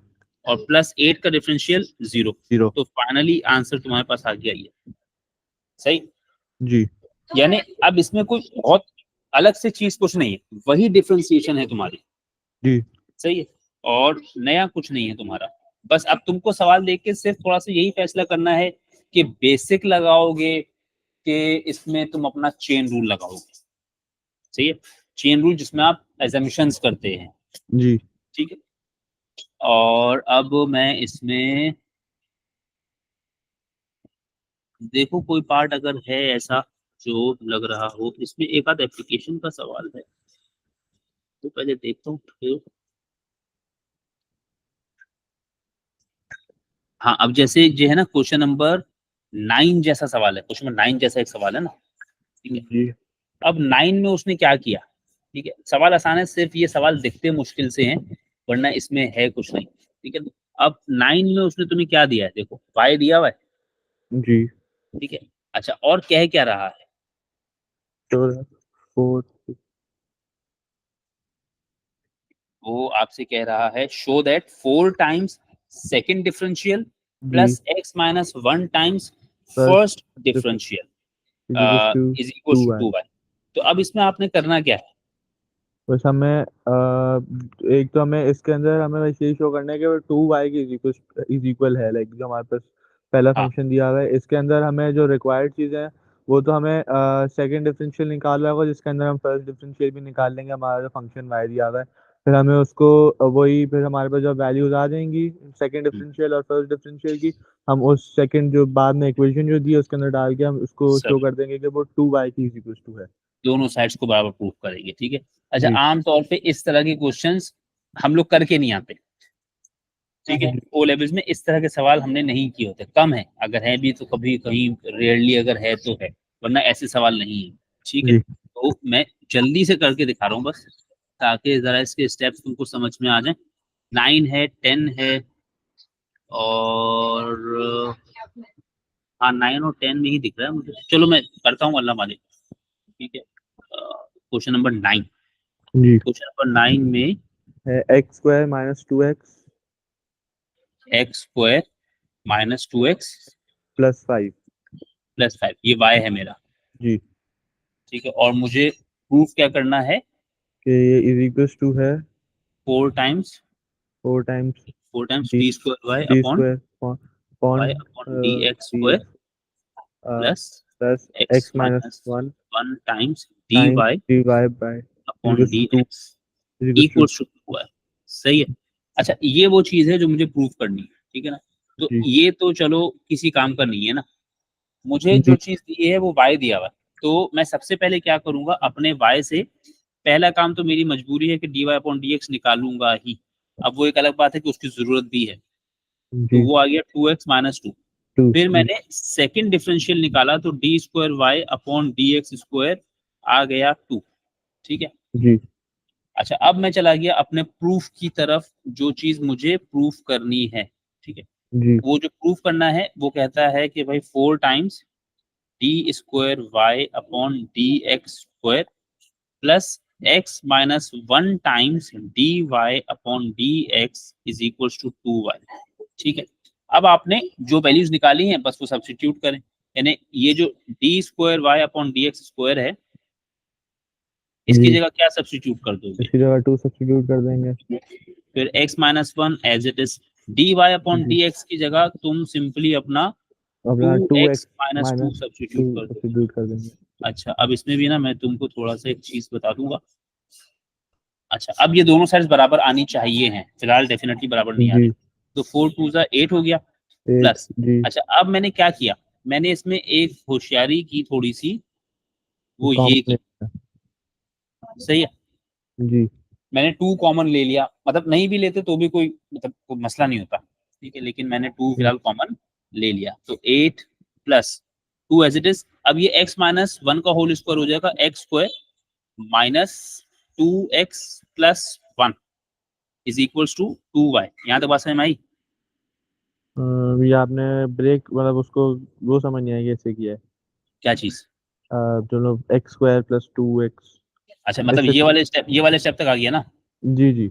Speaker 1: और प्लस 8 का डिफरेंशियल 0।
Speaker 2: 0
Speaker 1: तो फाइनली आंसर तुम्हारे पास आ गया ये। सही।
Speaker 2: जी
Speaker 1: यानी अब इसमें कोई बहुत अलग से चीज कुछ नहीं है, वही डिफरेंशिएशन है तुम्हारी।
Speaker 2: जी
Speaker 1: सही है, और नया कुछ नहीं है तुम्हारा। बस अब तुमको सवाल देख के सिर्फ थोड़ा सा यही फैसला करना है कि बेसिक लगाओगे कि इसमें तुम अपना चेन रूल लगाओगे। सही है, चेन रूल जिसमें आप एजम्पशंस करते हैं।
Speaker 2: जी
Speaker 1: ठीक है, और अब मैं इसमें देखो कोई पार्ट अगर है ऐसा जो लग रहा हो, इसमें एक आध एप्लीकेशन का सवाल है तो पहले देखता हूँ फिर। हाँ, अब जैसे जो है ना क्वेश्चन नंबर 9 जैसा सवाल है, क्वेश्चन नंबर 9 जैसा एक सवाल है ना। ठीक है,
Speaker 2: जी
Speaker 1: अब 9 में उसने क्या किया? ठीक है, सवाल आसान है, सिर्फ ये सवाल दिखते मुश्किल से हैं, वरना इसमें है कुछ नहीं। ठीक है, अब 9 में उसने तुम्हें क्या दिया है? देखो y दिया हुआ है।
Speaker 2: जी
Speaker 1: ठीक है, अच्छा, और कह क्या रहा है?
Speaker 2: तो 4
Speaker 1: वो आपसे कह रहा है show that 4 times second differential
Speaker 2: जी
Speaker 1: plus x minus 1 times
Speaker 2: plus
Speaker 1: first differential
Speaker 2: to
Speaker 1: is equal
Speaker 2: 2
Speaker 1: to
Speaker 2: y
Speaker 1: 2y। तो अब इसमें आपने करना क्या है?
Speaker 2: बस हमें एक तो हमें इसके अंदर हमें बस यही शो करना है कि 2y की इज इक्वल है, लाइक जो हमारे पास पहला
Speaker 1: हाँ,
Speaker 2: फंक्शन दिया हुआ है। इसके अंदर हमें जो रिक्वायर्ड चीज़ें हैं वो तो हमें सेकंड डिफरेंशियल निकालना होगा, जिसके अंदर हम फर्स्ट डिफरेंशियल भी निकाल लेंगे। हमारा जो फंक्शन y दिया हुआ है, फिर हमें उसको वही फिर हमारे पास जो वैल्यूज आ जाएंगी सेकंड डिफरेंशियल और फर्स्ट डिफरेंशियल की, हम उस सेकंड जो बाद में इक्वेशन जो दी है उसके अंदर डाल के हम उसको शो
Speaker 1: सब
Speaker 2: कर देंगे कि वो 2y की इज इक्वल टू है।
Speaker 1: दोनों साइड्स को बराबर प्रूफ करेंगे। ठीक है, अच्छा,
Speaker 2: जी
Speaker 1: आमतौर पे इस तरह के क्वेश्चंस हम लोग करके नहीं आते। ठीक है,
Speaker 2: जी
Speaker 1: ओ लेवल्स में इस तरह के सवाल हमने नहीं किए होते, कम है, अगर है भी तो कभी कहीं रेयरली अगर है तो है, वरना ऐसे सवाल नहीं है। ठीक है,
Speaker 2: जी
Speaker 1: तो मैं जल्दी से करके दिखा रहा हूँ बस, ताकि जरा इसके स्टेप्स तुमको समझ में आ जाए। 9 है, 10 है, और हाँ 9 और 10 में ही दिख रहा है मुझे। चलो मैं करता हूँ, अल्लाह मालिक। ठीक है, क्वेश्चन नंबर 9।
Speaker 2: जी
Speaker 1: क्वेश्चन नंबर 9 में
Speaker 2: है x square minus 2x
Speaker 1: x square minus 2x
Speaker 2: plus 5
Speaker 1: plus 5, ये y है मेरा।
Speaker 2: जी
Speaker 1: ठीक है, और मुझे प्रूफ क्या करना है?
Speaker 2: कि ये इज इक्वल्स टू है
Speaker 1: 4 times
Speaker 2: 4 times d
Speaker 1: d square y
Speaker 2: d
Speaker 1: upon
Speaker 2: square पॉन
Speaker 1: d x
Speaker 2: d
Speaker 1: square
Speaker 2: x
Speaker 1: plus
Speaker 2: plus
Speaker 1: x
Speaker 2: x minus
Speaker 1: minus
Speaker 2: 1
Speaker 1: 1 times d
Speaker 2: times
Speaker 1: y
Speaker 2: d y by
Speaker 1: upon
Speaker 2: equals
Speaker 1: d
Speaker 2: to
Speaker 1: x equals to 2y। सही है। अच्छा, ये वो चीज है जो मुझे प्रूफ करनी है। ठीक है ना, तो
Speaker 2: जी
Speaker 1: ये तो चलो किसी काम का नहीं है ना। मुझे जो
Speaker 2: जी
Speaker 1: चीज दी है वो y दिया हुआ है, तो मैं सबसे पहले क्या करूंगा? अपने y से पहला काम तो मेरी मजबूरी है कि d y upon d x निकालूंगा ही। अब वो एक अलग बात है कि उसकी जरूरत भी है, तो
Speaker 2: जी
Speaker 1: वो आ गया 2x माइनस 2। फिर मैंने सेकंड डिफरेंशियल निकाला तो d square y upon d x square आ गया 2, ठीक है
Speaker 2: जी।
Speaker 1: अच्छा अब मैं चला गया अपने प्रूफ की तरफ, जो चीज मुझे प्रूफ करनी है, ठीक है
Speaker 2: जी।
Speaker 1: वो जो प्रूफ करना है वो कहता है कि भाई 4 times d square y upon d x square plus x minus 1 times d y upon d x is equal to 2y, ठीक है अब आपने जो वैल्यूज निकाली हैं बस वो सब्स्टिट्यूट करें, यानी ये जो d square y upon d x square है इसकी जगह क्या सब्स्टिट्यूट कर दोगे,
Speaker 2: इसकी जगह 2 सब्स्टिट्यूट कर देंगे,
Speaker 1: फिर x minus 1 as it is, d y upon d x की जगह तुम सिंपली अपना 2x माइनस 2 सब्स्टिट्यूट कर देंगे। अच्छा अब इसमें भी ना मैं तुमको थोड़ा सा एक चीज बता दूंगा, अच्छा अब ये दोनों साइड्स बराबर आनी चाहिए हैं, फिलहाल डेफिनेटली बराबर नहीं आ रही, तो 4 2 8 हो गया प्लस, अच्छा अब मैंने क्या किया, मैंने इसमें एक होशियारी की थोड़ी सी, वो ये की, सही है
Speaker 2: जी
Speaker 1: मैंने 2 कॉमन ले लिया, मतलब नहीं भी लेते तो भी कोई मतलब कोई मसला नहीं होता, ठीक है लेकिन मैंने 2 फिलहाल कॉमन ले लिया, तो 8 प्लस 2 एज इट इज, अब ये x माइनस 1 का होल स्क्वायर हो जाएगा x square minus 2x plus 1 is equals to 2y, यहाँ तक बात समझ में आई?
Speaker 2: ये आपने ब्रेक मतलब उसको वो समझ नहीं आया कैसे किया है,
Speaker 1: क्या चीज?
Speaker 2: चलो एक्स स्क्वायर प्लस 2x,
Speaker 1: अच्छा मतलब ये वाले स्टेप तक आ गया ना?
Speaker 2: जी जी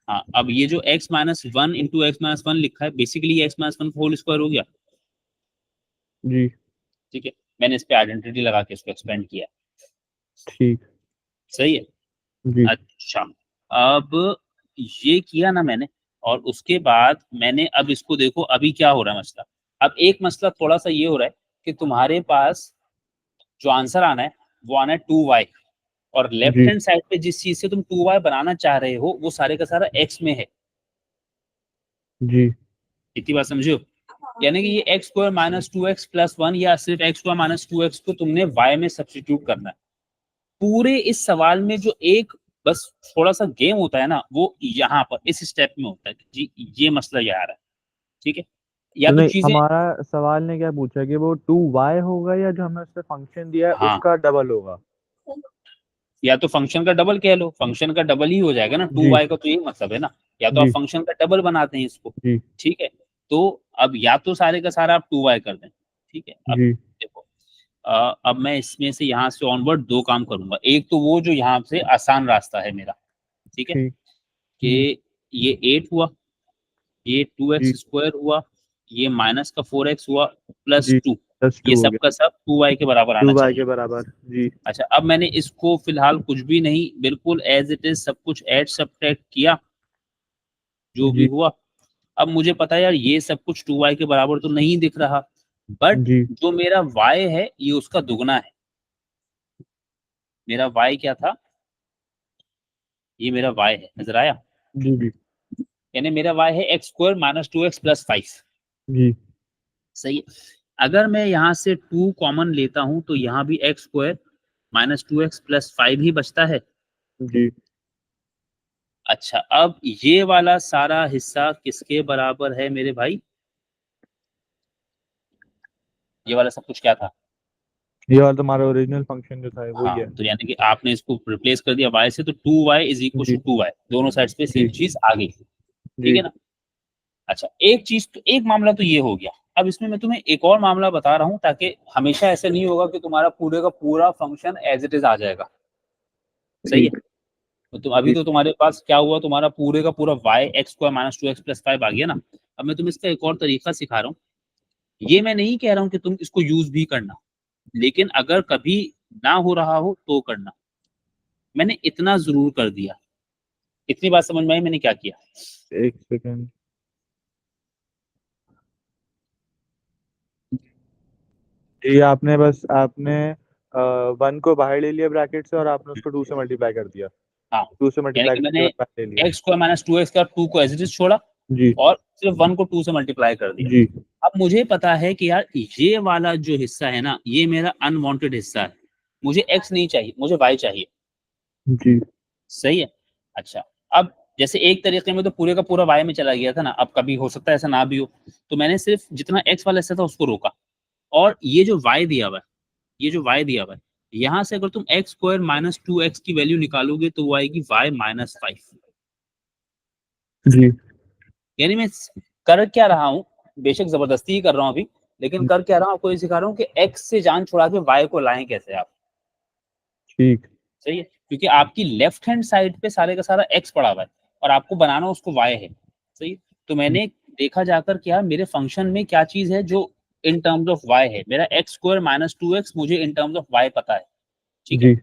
Speaker 1: हाँ अब ये जो x minus 1 into x minus 1 लिखा है बेसिकली x माइनस 1 का होल स्क्वायर हो गया,
Speaker 2: जी
Speaker 1: ठीक है मैंने इस पे आइडेंटिटी लगा के इसको एक्सपेंड किया,
Speaker 2: ठीक
Speaker 1: सही है
Speaker 2: जी
Speaker 1: अच्छा अब ये किया ना मैंने, और उसके बाद मैंने अब इसको देखो अभी क्या हो रहा है मसला, अब एक मसला थोड़ा सा ये हो रहा है कि तुम्हारे पास जो आंसर आना है वो आना है 2y, और लेफ्ट हैंड साइड पे जिस चीज से तुम 2y बनाना चाह रहे हो वो सारे का सारा x में है,
Speaker 2: जी
Speaker 1: इतनी बात समझे हो? यानी कि ये x square minus 2x plus 1 या सिर्फ एक्स स्क्वायर माइनस 2x को तुमने y में सब्स्टिट्यूट करना है, पूरे इस सवाल में जो एक बस थोड़ा सा गेम होता है ना वो यहाँ पर इस स्टेप में होता है जी, ये मसला ये आ रहा है, ठीक है या तो चीजें,
Speaker 2: हमारा सवाल ने क्या पूछा कि वो 2y होगा या जो हमें उससे फंक्शन दिया है
Speaker 1: हाँ
Speaker 2: उसका डबल होगा,
Speaker 1: या तो फंक्शन का डबल कह लो, फंक्शन का डबल ही हो जाएगा ना, 2y का तो यही मतलब है ना, या तो आप फंक्शन का डबल बनाते हैं इसको, ठीक है तो अब या तो सारे का सारा आप 2y कर दें, ठीक है अब देखो अब मैं इसमें से यहाँ से ऑनवर्ड 2 काम करूंगा, एक तो वो जो यहाँ से आसान रास्ता है मेरा, ठीक है कि ये 8 हुआ, ये 2x स्क्वायर हुआ, ये माइनस का 4x हुआ प्लस 2, ये सब का सब 2y के बराबर आना चाहिए,
Speaker 2: 2y के बराबर जी।
Speaker 1: अच्छा अब मैंने इसको फिलहाल कुछ भी नहीं बिल्कुल एज इट इज सब कुछ ऐड सब्ट्रैक्ट किया, जो भी हुआ, अब मुझे पता है यार ये सब कुछ 2y के बराबर तो नहीं दिख रहा, बट जो मेरा y है ये उसका दुगना है, मेरा y क्या था, ये मेरा y है, नजर आया?
Speaker 2: जी जी
Speaker 1: यानी मेरा y है x square minus 2x plus 5,
Speaker 2: जी
Speaker 1: सही है, अगर मैं यहाँ से 2 कॉमन लेता हूं तो यहाँ भी x square minus 2x plus 5 ही बचता है
Speaker 2: जी।
Speaker 1: अच्छा अब ये वाला सारा हिस्सा किसके बराबर है मेरे भाई, ये वाला सब कुछ क्या था,
Speaker 2: ये वाला तुम्हारा ओरिजिनल फंक्शन जो था वो ही है,
Speaker 1: तो यानी कि आपने इसको रिप्लेस कर दिया y से, तो 2y is equal to 2y, दोनों साइड पे सेम चीज आ गई, ठीक है ना? अच्छा एक चीज तो एक मामला तो ये हो गया, अब इसमें मैं तुम्हें एक और मामला बता रहा हूं ताकि हमेशा ऐसा नहीं होगा कि तुम्हारा पूरे का पूरा फंक्शन एज इट इज आ जाएगा, सही है तो अभी तो तुम्हारे पास क्या हुआ, तुम्हारा पूरे का पूरा y x square minus 2x plus 5 आ गया ना, अब मैं तुम्हें इसका एक और तरीका सिखा रहा हूँ, ये मैं नहीं कह रहा हूँ कि तुम इसको यूज भी करना, लेकिन अगर कभी ना हो रहा हो तो करना, मैंने इतना जरूर कर दिया, इतनी बात समझ में आई मैंने क्या किया?
Speaker 2: एक सेकंड, ये आपने बस आपने 1 को बाहर ले लिया ब्रैकेट से और आपने उसको 2 से मल्टीप्लाई कर दिया,
Speaker 1: हाँ
Speaker 2: 2 से मल्टीप्लाई
Speaker 1: मैंने
Speaker 2: ले लिया
Speaker 1: एक्स स्क्वायर माइनस 2x का 2 को एज इट इज छोड़ा
Speaker 2: जी
Speaker 1: और सिर्फ 1 को 2 से मल्टीप्लाई कर दिया
Speaker 2: जी।
Speaker 1: अब मुझे पता है कि यार ये वाला जो हिस्सा है ना ये मेरा अनवांटेड हिस्सा है, मुझे x नहीं चाहिए, मुझे y चाहिए,
Speaker 2: जी
Speaker 1: सही है अच्छा अब जैसे एक तरीके में तो पूरे का पूरा y में चला गया था ना, अब कभी हो सकता है ऐसा ना भी हो, तो मैंने सिर्फ जितना x वाला हिस्सा था उसको रोका। और ये जो y दिया हुआ है, ये जो y दिया हुआ है, यहाँ से अगर तुम x स्क्वायर माइनस 2x की वैल्यू निकालोगे तो वो आएगी y माइनस 5।
Speaker 2: जी
Speaker 1: यानी मैं कर क्या रहा हूँ, बेशक जबरदस्ती ही कर रहा हूँ अभी, लेकिन कर क्या रहा हूँ, आपको ये सिखा रहा हूँ कि x से जान छुड़ा के y को लाएं कैसे आप।
Speaker 2: ठीक।
Speaker 1: सही है, क्योंकि आपकी लेफ्ट हैंड साइड पे सारे का सारा x पड़ा हुआ है और आपको बनाना उसको y है। सही है, तो मैंने देखा जाकर क्या मेरे फंक्शन में क्या चीज है जो इन टर्म्स ऑफ y है, मेरा x स्क्वायर माइनस 2x मुझे इन टर्म्स ऑफ y पता है। ठीक है,
Speaker 2: जी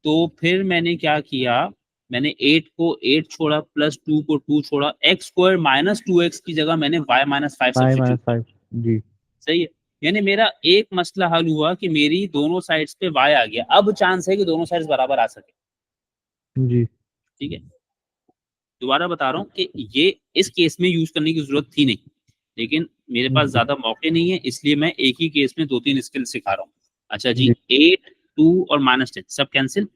Speaker 1: तो फिर मैंने क्या किया, मैंने 8 को 8 छोड़ा, प्लस 2 को 2 छोड़ा, x स्क्वायर माइनस 2x की जगह मैंने y minus 5
Speaker 2: y
Speaker 1: substitute.
Speaker 2: Minus 5। जी
Speaker 1: सही है, यानी मेरा एक मसला हल हुआ कि मेरी दोनों साइड्स पे y आ गया, अब चांस है कि दोनों साइड्स बराबर आ सके।
Speaker 2: जी
Speaker 1: ठीक है, दोबारा बता रहा हूँ कि ये इस केस में यूज करने की जरूरत थी नहीं, लेकिन मेरे पास
Speaker 2: जी
Speaker 1: ज्यादा मौके नहीं है, इसलिए मैं एक ही केस में 2-3 स्किल सिखा रहा हूँ। अच्छा जी,
Speaker 2: जी
Speaker 1: 8 2 और माइनस 10 सब कैंसिल,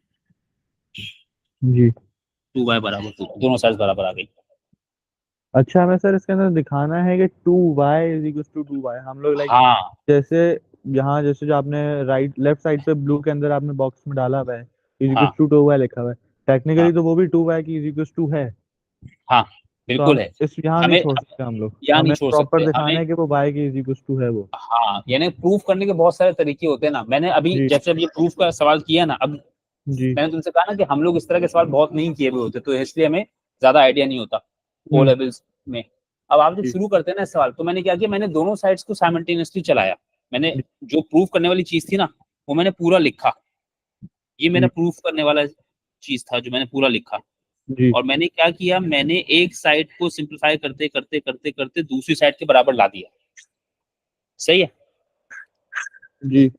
Speaker 2: जी।
Speaker 1: 2y बराबर 2, दोनों साइड बराबर आ गई।
Speaker 2: अच्छा, हमें सर इसके अंदर दिखाना है कि 2y is equal to 2y, हम लोग लाइक
Speaker 1: हाँ
Speaker 2: जैसे यहाँ जैसे जो आपने राइट लेफ्ट साइड पे ब्लू के अंदर आपने बॉक्स में डाला हुआ है इज इक्वल
Speaker 1: हाँ
Speaker 2: टू 2y लिखा हुआ है,
Speaker 1: हाँ
Speaker 2: टेक्निकली तो वो भी 2y की इज इक्वल टू है।
Speaker 1: हाँ,
Speaker 2: तो हम
Speaker 1: बिल्कुल है।
Speaker 2: इस यहाँ नहीं
Speaker 1: हमें
Speaker 2: छोड़ सकते हम लोग,
Speaker 1: यहाँ नहीं
Speaker 2: हमें
Speaker 1: छोड़
Speaker 2: प्रॉपर
Speaker 1: सकते हमें।
Speaker 2: दिखाना है कि वो y की इज इक्वल टू है वो।
Speaker 1: हाँ, यानी प्रूफ करने के बहुत सारे तरीके होते हैं ना, मैंने अभी
Speaker 2: जी
Speaker 1: जैसे अब ये प्रूफ का सवाल किया ना, अब
Speaker 2: जी
Speaker 1: मैंने तुमसे कहा ना कि हम लोग इस तरह के सवाल बहुत नहीं किए हुए होते, तो इसलिए हमें ज्यादा आइडिया नहीं होता ओ
Speaker 2: हम्म
Speaker 1: लेवल्स में। अब आप जब
Speaker 2: जी
Speaker 1: शुरू करते हैं ना इस सवाल, तो मैंने क्या किया, मैंने दोनों साइड्स को साइमल्टेनियसली चलाया। मैंने
Speaker 2: जी
Speaker 1: जो प्रूफ करने वाली चीज थी ना, वो मैंने पूरा लिखा। ये मेरा
Speaker 2: जी
Speaker 1: प्रूफ करने वाला चीज था जो मैंने पूरा लिखा।
Speaker 2: जी
Speaker 1: और मैंने क्या किया, मैंने एक साइड को सिंप्लीफाई करते करते करते करते दूसरी साइड के बराबर ला दिया। सही है,
Speaker 2: जी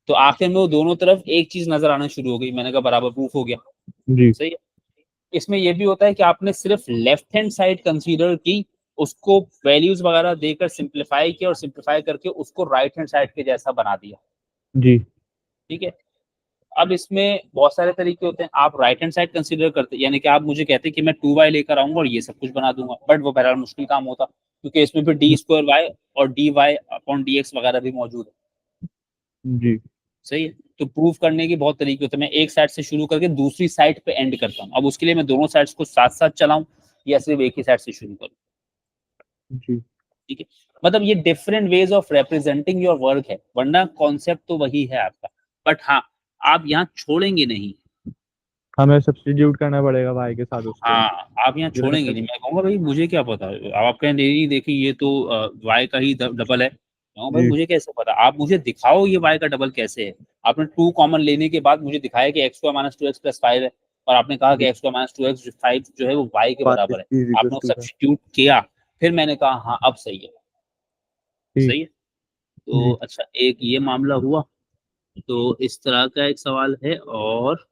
Speaker 1: तो आखिर में वो दोनों तरफ एक चीज नजर आना शुरू हो गई, मैंने कहा बराबर प्रूफ हो गया।
Speaker 2: जी
Speaker 1: सही है, इसमें ये भी होता है कि आपने सिर्फ लेफ्ट हैंड साइड कंसीडर की, उसको वैल्यूज वगैरह देकर सिंप्लीफाई किया और सिंप्लीफाई करके उसको राइट हैंड साइड के जैसा बना दिया।
Speaker 2: जी
Speaker 1: ठीक है, अब इसमें बहुत सारे तरीके होते हैं, आप राइट हैंड साइड कंसीडर करते, यानी कि आप मुझे कहते कि मैं 2y लेकर आऊंगा और ये सब कुछ बना दूंगा, बट वो बहरहाल मुश्किल काम होता, क्योंकि इसमें फिर डी स्क्वायर वाई और d y upon d x वगैरह भी मौजूद है।
Speaker 2: जी
Speaker 1: सही है, तो प्रूफ करने के बहुत तरीके होते हैं, मैं एक साइड से शुरू करके दूसरी साइड पे एंड करता हूँ। अब उसके लिए मैं दोनों साइड्स को साथ साथ चलाऊं या सिर्फ एक ही साइड से शुरू करूं।
Speaker 2: जी।
Speaker 1: ठीक है, मतलब ये different ways of representing your work है, वरना कॉन्सेप्ट तो वही है आपका। बट हाँ, आप यहाँ छोड़ेंगे नहीं।
Speaker 2: हमें सब्स्टिट्यूट करना पड़ेगा y के साथ उसको।
Speaker 1: हाँ, आप यहाँ
Speaker 2: गिवन
Speaker 1: छोड़ेंगे नहीं,
Speaker 2: करके।
Speaker 1: मैं कहूँगा भाई मुझे क्या पता, अब आप कहें नहीं देखिए ये तो y का ही डबल है, मैं कहूँ, भाई
Speaker 2: जी
Speaker 1: मुझे कैसे पता, आप मुझे दिखाओ ये y का डबल कैसे है। आपने 2 कॉमन लेने के बाद मुझे दिखाया कि x square minus 2x plus 5 है, और आपने कहा कि
Speaker 2: जी
Speaker 1: एक्स स्क्वायर माइनस 2x 5 जो है वो y के
Speaker 2: y
Speaker 1: बराबर है।
Speaker 2: इज इक्वल
Speaker 1: आपने
Speaker 2: टू है।
Speaker 1: सब्स्टिट्यूट किया, फिर मैंने कहा हाँ अब सही है।
Speaker 2: ठीक।
Speaker 1: सही है, तो
Speaker 2: जी
Speaker 1: अच्छा एक ये मामला हुआ, तो इस तरह का एक सवाल है, और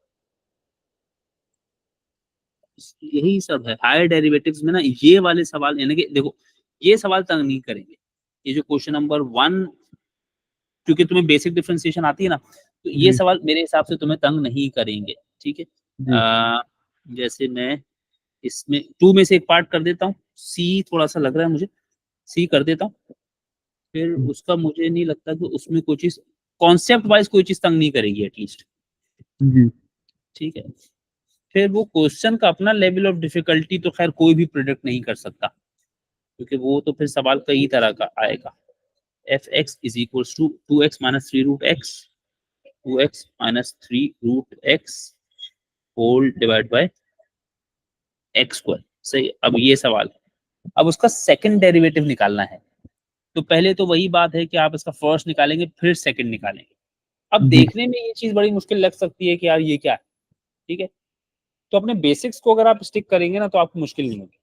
Speaker 1: यही सब है हायर डेरिवेटिव्स में ना, ये वाले सवाल, यानी कि देखो ये सवाल तंग नहीं करेंगे, ये जो क्वेश्चन नंबर 1, क्योंकि तुम्हें बेसिक डिफरेंशिएशन आती है ना, तो ये
Speaker 2: जी
Speaker 1: सवाल मेरे हिसाब से तुम्हें तंग नहीं करेंगे। ठीक है,
Speaker 2: जी
Speaker 1: जैसे मैं इसमें 2 में से एक पार्ट कर देता हूँ, सी थोड़ा सा लग रहा है मुझे, सी कर देता हूँ, फिर उसका मुझे नहीं लगता कि उसमें कोई चीज कॉन्सेप्ट वाइज कोई चीज तंग नहीं करेगी एटलीस्ट।
Speaker 2: जी
Speaker 1: ठीक है, फिर वो क्वेश्चन का अपना लेवल ऑफ डिफिकल्टी तो खैर कोई भी प्रिडिक्ट नहीं कर सकता, क्योंकि वो तो फिर सवाल कई तरह का आएगा। F x is equal to 2x minus 3 root x, 2x minus 3 root x whole divide by x square. सही, अब ये सवाल है, अब उसका सेकंड डेरिवेटिव निकालना है। तो पहले तो वही बात है कि आप इसका फर्स्ट निकालेंगे फिर सेकंड निकालेंगे। अब
Speaker 2: जी
Speaker 1: देखने में ये चीज बड़ी मुश्किल लग सकती है कि यार ये क्या है। ठीक है, तो अपने बेसिक्स को अगर आप स्टिक करेंगे ना तो आपको मुश्किल नहीं होगी।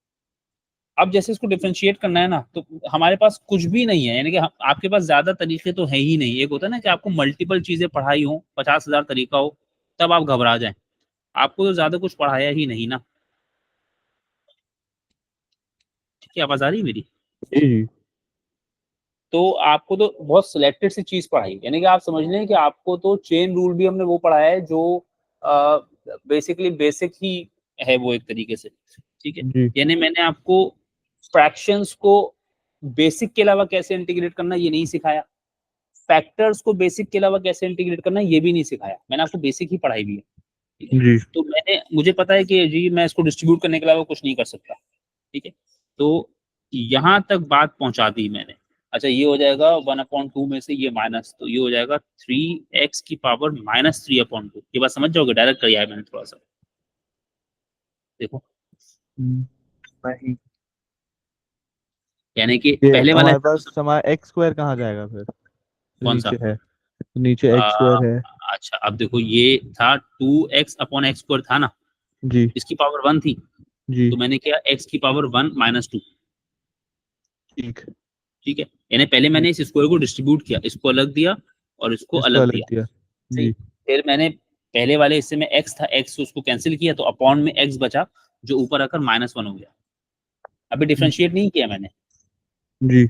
Speaker 1: अब जैसे इसको डिफरेंशिएट करना है ना, तो हमारे पास कुछ भी नहीं है, यानी कि आपके पास ज्यादा तरीके तो है ही नहीं। एक होता है ना कि आपको मल्टीपल चीजें पढ़ाई हो, 50,000 तरीका हो, तब आप घबरा जाएं। आपको तो ज्यादा कुछ पढ़ाया ही नहीं ना। ठीक है, आवाज आ रही है मेरी?
Speaker 2: जी
Speaker 1: तो आपको तो बहुत सिलेक्टेड सी चीज पढ़ाई, यानी कि आप समझ लें कि आपको तो चेन रूल भी हमने वो पढ़ाया है जो बेसिकली बेसिक ही है वो एक तरीके से। ठीक है।
Speaker 2: जी
Speaker 1: यानी मैंने आपको फ्रैक्शंस को बेसिक के अलावा कैसे इंटीग्रेट करना ये नहीं सिखाया, फैक्टर्स को बेसिक के अलावा कैसे इंटीग्रेट करना ये भी नहीं सिखाया, मैंने आपको बेसिक ही पढ़ाई भी है, ठीक है।
Speaker 2: जी
Speaker 1: तो मुझे पता है कि जी मैं इसको डिस्ट्रीब्यूट करने के अलावा कुछ नहीं कर सकता, ठीक है। तो यहाँ तक बात पहुंचा दी मैंने। अच्छा, ये हो जाएगा 1/2 में से ये माइनस, तो ये हो जाएगा 3x की पावर -3/2। ये बात समझ जाओगे, डायरेक्ट किया है मैंने थोड़ा सा, देखो।
Speaker 2: नहीं,
Speaker 1: यानी कि
Speaker 2: ये
Speaker 1: पहले वाला
Speaker 2: हमारे पास हमारा एक्स स्क्वायर कहाँ जाएगा फिर? जो
Speaker 1: कौन सा?
Speaker 2: नीचे है, नीचे
Speaker 1: आ,
Speaker 2: एक्स स्क्वायर है।
Speaker 1: अच्छा, अब देखो ये था 2x/x² था ना,
Speaker 2: जी
Speaker 1: इसकी पावर 1 थी,
Speaker 2: जी
Speaker 1: तो मैंने किया x की पावर 1 -2,
Speaker 2: ठीक।
Speaker 1: ठीक है। यानी पहले
Speaker 2: जी,
Speaker 1: मैंने इस स्क्वायर को डिस्ट्रीब्यूट किया, इसको अलग दिया और इसको
Speaker 2: इसको
Speaker 1: अलग
Speaker 2: अलग
Speaker 1: दिया,
Speaker 2: दिया।
Speaker 1: सही।
Speaker 2: जी
Speaker 1: फिर मैंने पहले वाले हिस्से में x था, x उसको कैंसिल किया तो अपॉन में x बचा, जो ऊपर आकर -1 हो गया। अभी डिफरेंशिएट नहीं किया मैंने,
Speaker 2: जी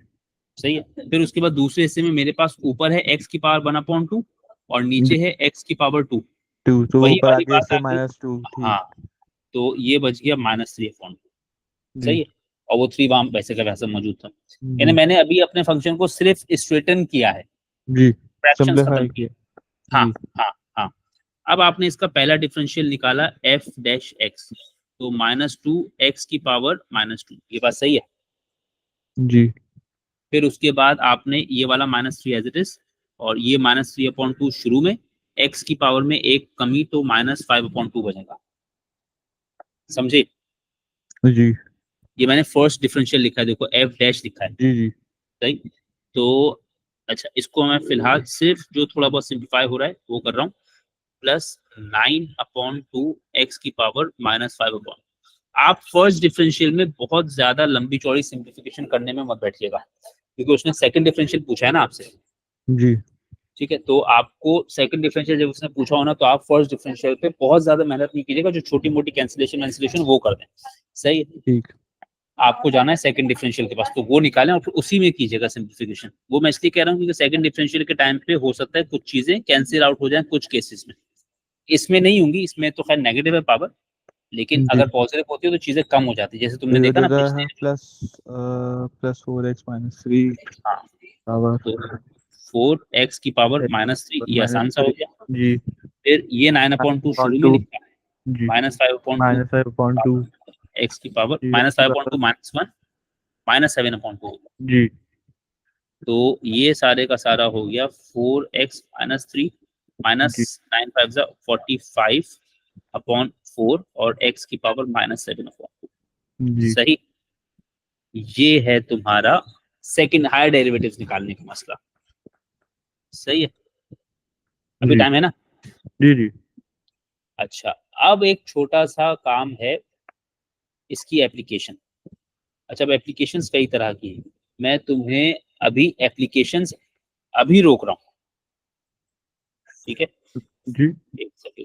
Speaker 1: सही है। फिर उसके बाद दूसरे हिस्से में मेरे पास ऊपर है x की पावर 1/2 और नीचे है x की पावर 2,
Speaker 2: 2, तो
Speaker 1: वही
Speaker 2: ऊपर आ
Speaker 1: वाली
Speaker 2: गया
Speaker 1: बात
Speaker 2: इससे
Speaker 1: आ गई।
Speaker 2: -2,
Speaker 1: हाँ,
Speaker 2: ठीक।
Speaker 1: तो ये बच गया -3/2,
Speaker 2: जी
Speaker 1: सही है। और वो 3 वहां वैसे का वैसा मौजूद था। यानी
Speaker 2: जी
Speaker 1: मैंने अभी अपने फंक्शन को सिर्फ स्ट्रेटन किया है,
Speaker 2: जी
Speaker 1: फ्रैक्शंस खत्म
Speaker 2: सिंप्लीफाई
Speaker 1: किए।
Speaker 2: किया।
Speaker 1: हाँ
Speaker 2: जी
Speaker 1: हाँ हाँ। अब आपने इसका पहला डिफरेंशियल निकाला f-x, तो -2x की पावर -2, ये बात सही है।
Speaker 2: जी
Speaker 1: फिर उसके बाद आपने ये वाला -3 एज इट इज, और ये -3/2 शुरू में, x की पावर में एक कमी तो -5/2 बनेगा, समझे।
Speaker 2: जी
Speaker 1: ये मैंने फर्स्ट डिफरेंशियल लिखा है, देखो f' लिखा है,
Speaker 2: जी जी
Speaker 1: सही। तो अच्छा, इसको मैं फिलहाल सिर्फ जो थोड़ा बहुत सिंप्लीफाई हो रहा है वो कर रहा हूँ, +9/2 x की पावर -5/2। आप फर्स्ट डिफरेंशियल में बहुत ज्यादा लंबी चौड़ी सिंप्लीफिकेशन करने में मत बैठिएगा, क्योंकि उसने सेकंड डिफरेंशियल पूछा है ना आपसे,
Speaker 2: जी
Speaker 1: ठीक है। तो आपको सेकंड डिफरेंशियल जब उसने पूछा हो ना, तो आप फर्स्ट डिफरेंशियल पे बहुत ज्यादा मेहनत नहीं कीजिएगा, जो छोटी मोटी कैंसिलेशन वो कर दें, सही है।
Speaker 2: ठीक।
Speaker 1: आपको जाना है सेकंड डिफरेंशियल के पास, तो वो निकालें और फिर उसी में कीजिएगा सिंप्लीफिकेशन। वो मैं इसलिए कह रहा हूँ क्योंकि सेकंड डिफरेंशियल के टाइम पे हो सकता है कुछ चीजें कैंसिल आउट हो जाए कुछ केसेस में, इसमें नहीं होंगी, इसमें तो खैर नेगेटिव है पावर, लेकिन
Speaker 2: जी
Speaker 1: अगर पॉजिटिव होती है तो चीजें कम हो जाती है, जैसे
Speaker 2: तो
Speaker 1: तुमने
Speaker 2: ये
Speaker 1: देखा ना
Speaker 2: देता है
Speaker 1: पिछले।
Speaker 2: +4x - 3
Speaker 1: हाँ,
Speaker 2: पावर
Speaker 1: तो 4x की पावर -3, ये आसान सा हो
Speaker 2: -3।
Speaker 1: गया।
Speaker 2: जी
Speaker 1: फिर ये 9/2 शुरू में
Speaker 2: 2।
Speaker 1: लिखा है,
Speaker 2: जी
Speaker 1: -5/2
Speaker 2: -5/2।
Speaker 1: x की पावर
Speaker 2: जी x की
Speaker 1: -5/2
Speaker 2: पावर।
Speaker 1: -1 -7/2।
Speaker 2: जी
Speaker 1: तो ये सारे का सारा हो गया 4x - 3
Speaker 2: जी
Speaker 1: -9 5 = 45/4 और x की पावर -7/2,
Speaker 2: जी
Speaker 1: सही। ये है तुम्हारा सेकंड हायर डेरिवेटिव्स निकालने का मसला, सही है। अभी
Speaker 2: जी
Speaker 1: टाइम है ना।
Speaker 2: जी जी
Speaker 1: अच्छा, अब एक छोटा सा काम है, इसकी एप्लीकेशन। अच्छा, अब एप्लीकेशंस कई तरह की है, मैं तुम्हें अभी एप्लीकेशंस अभी रोक रहा हूँ, ठीक है।
Speaker 2: जी
Speaker 1: एक सेकंड।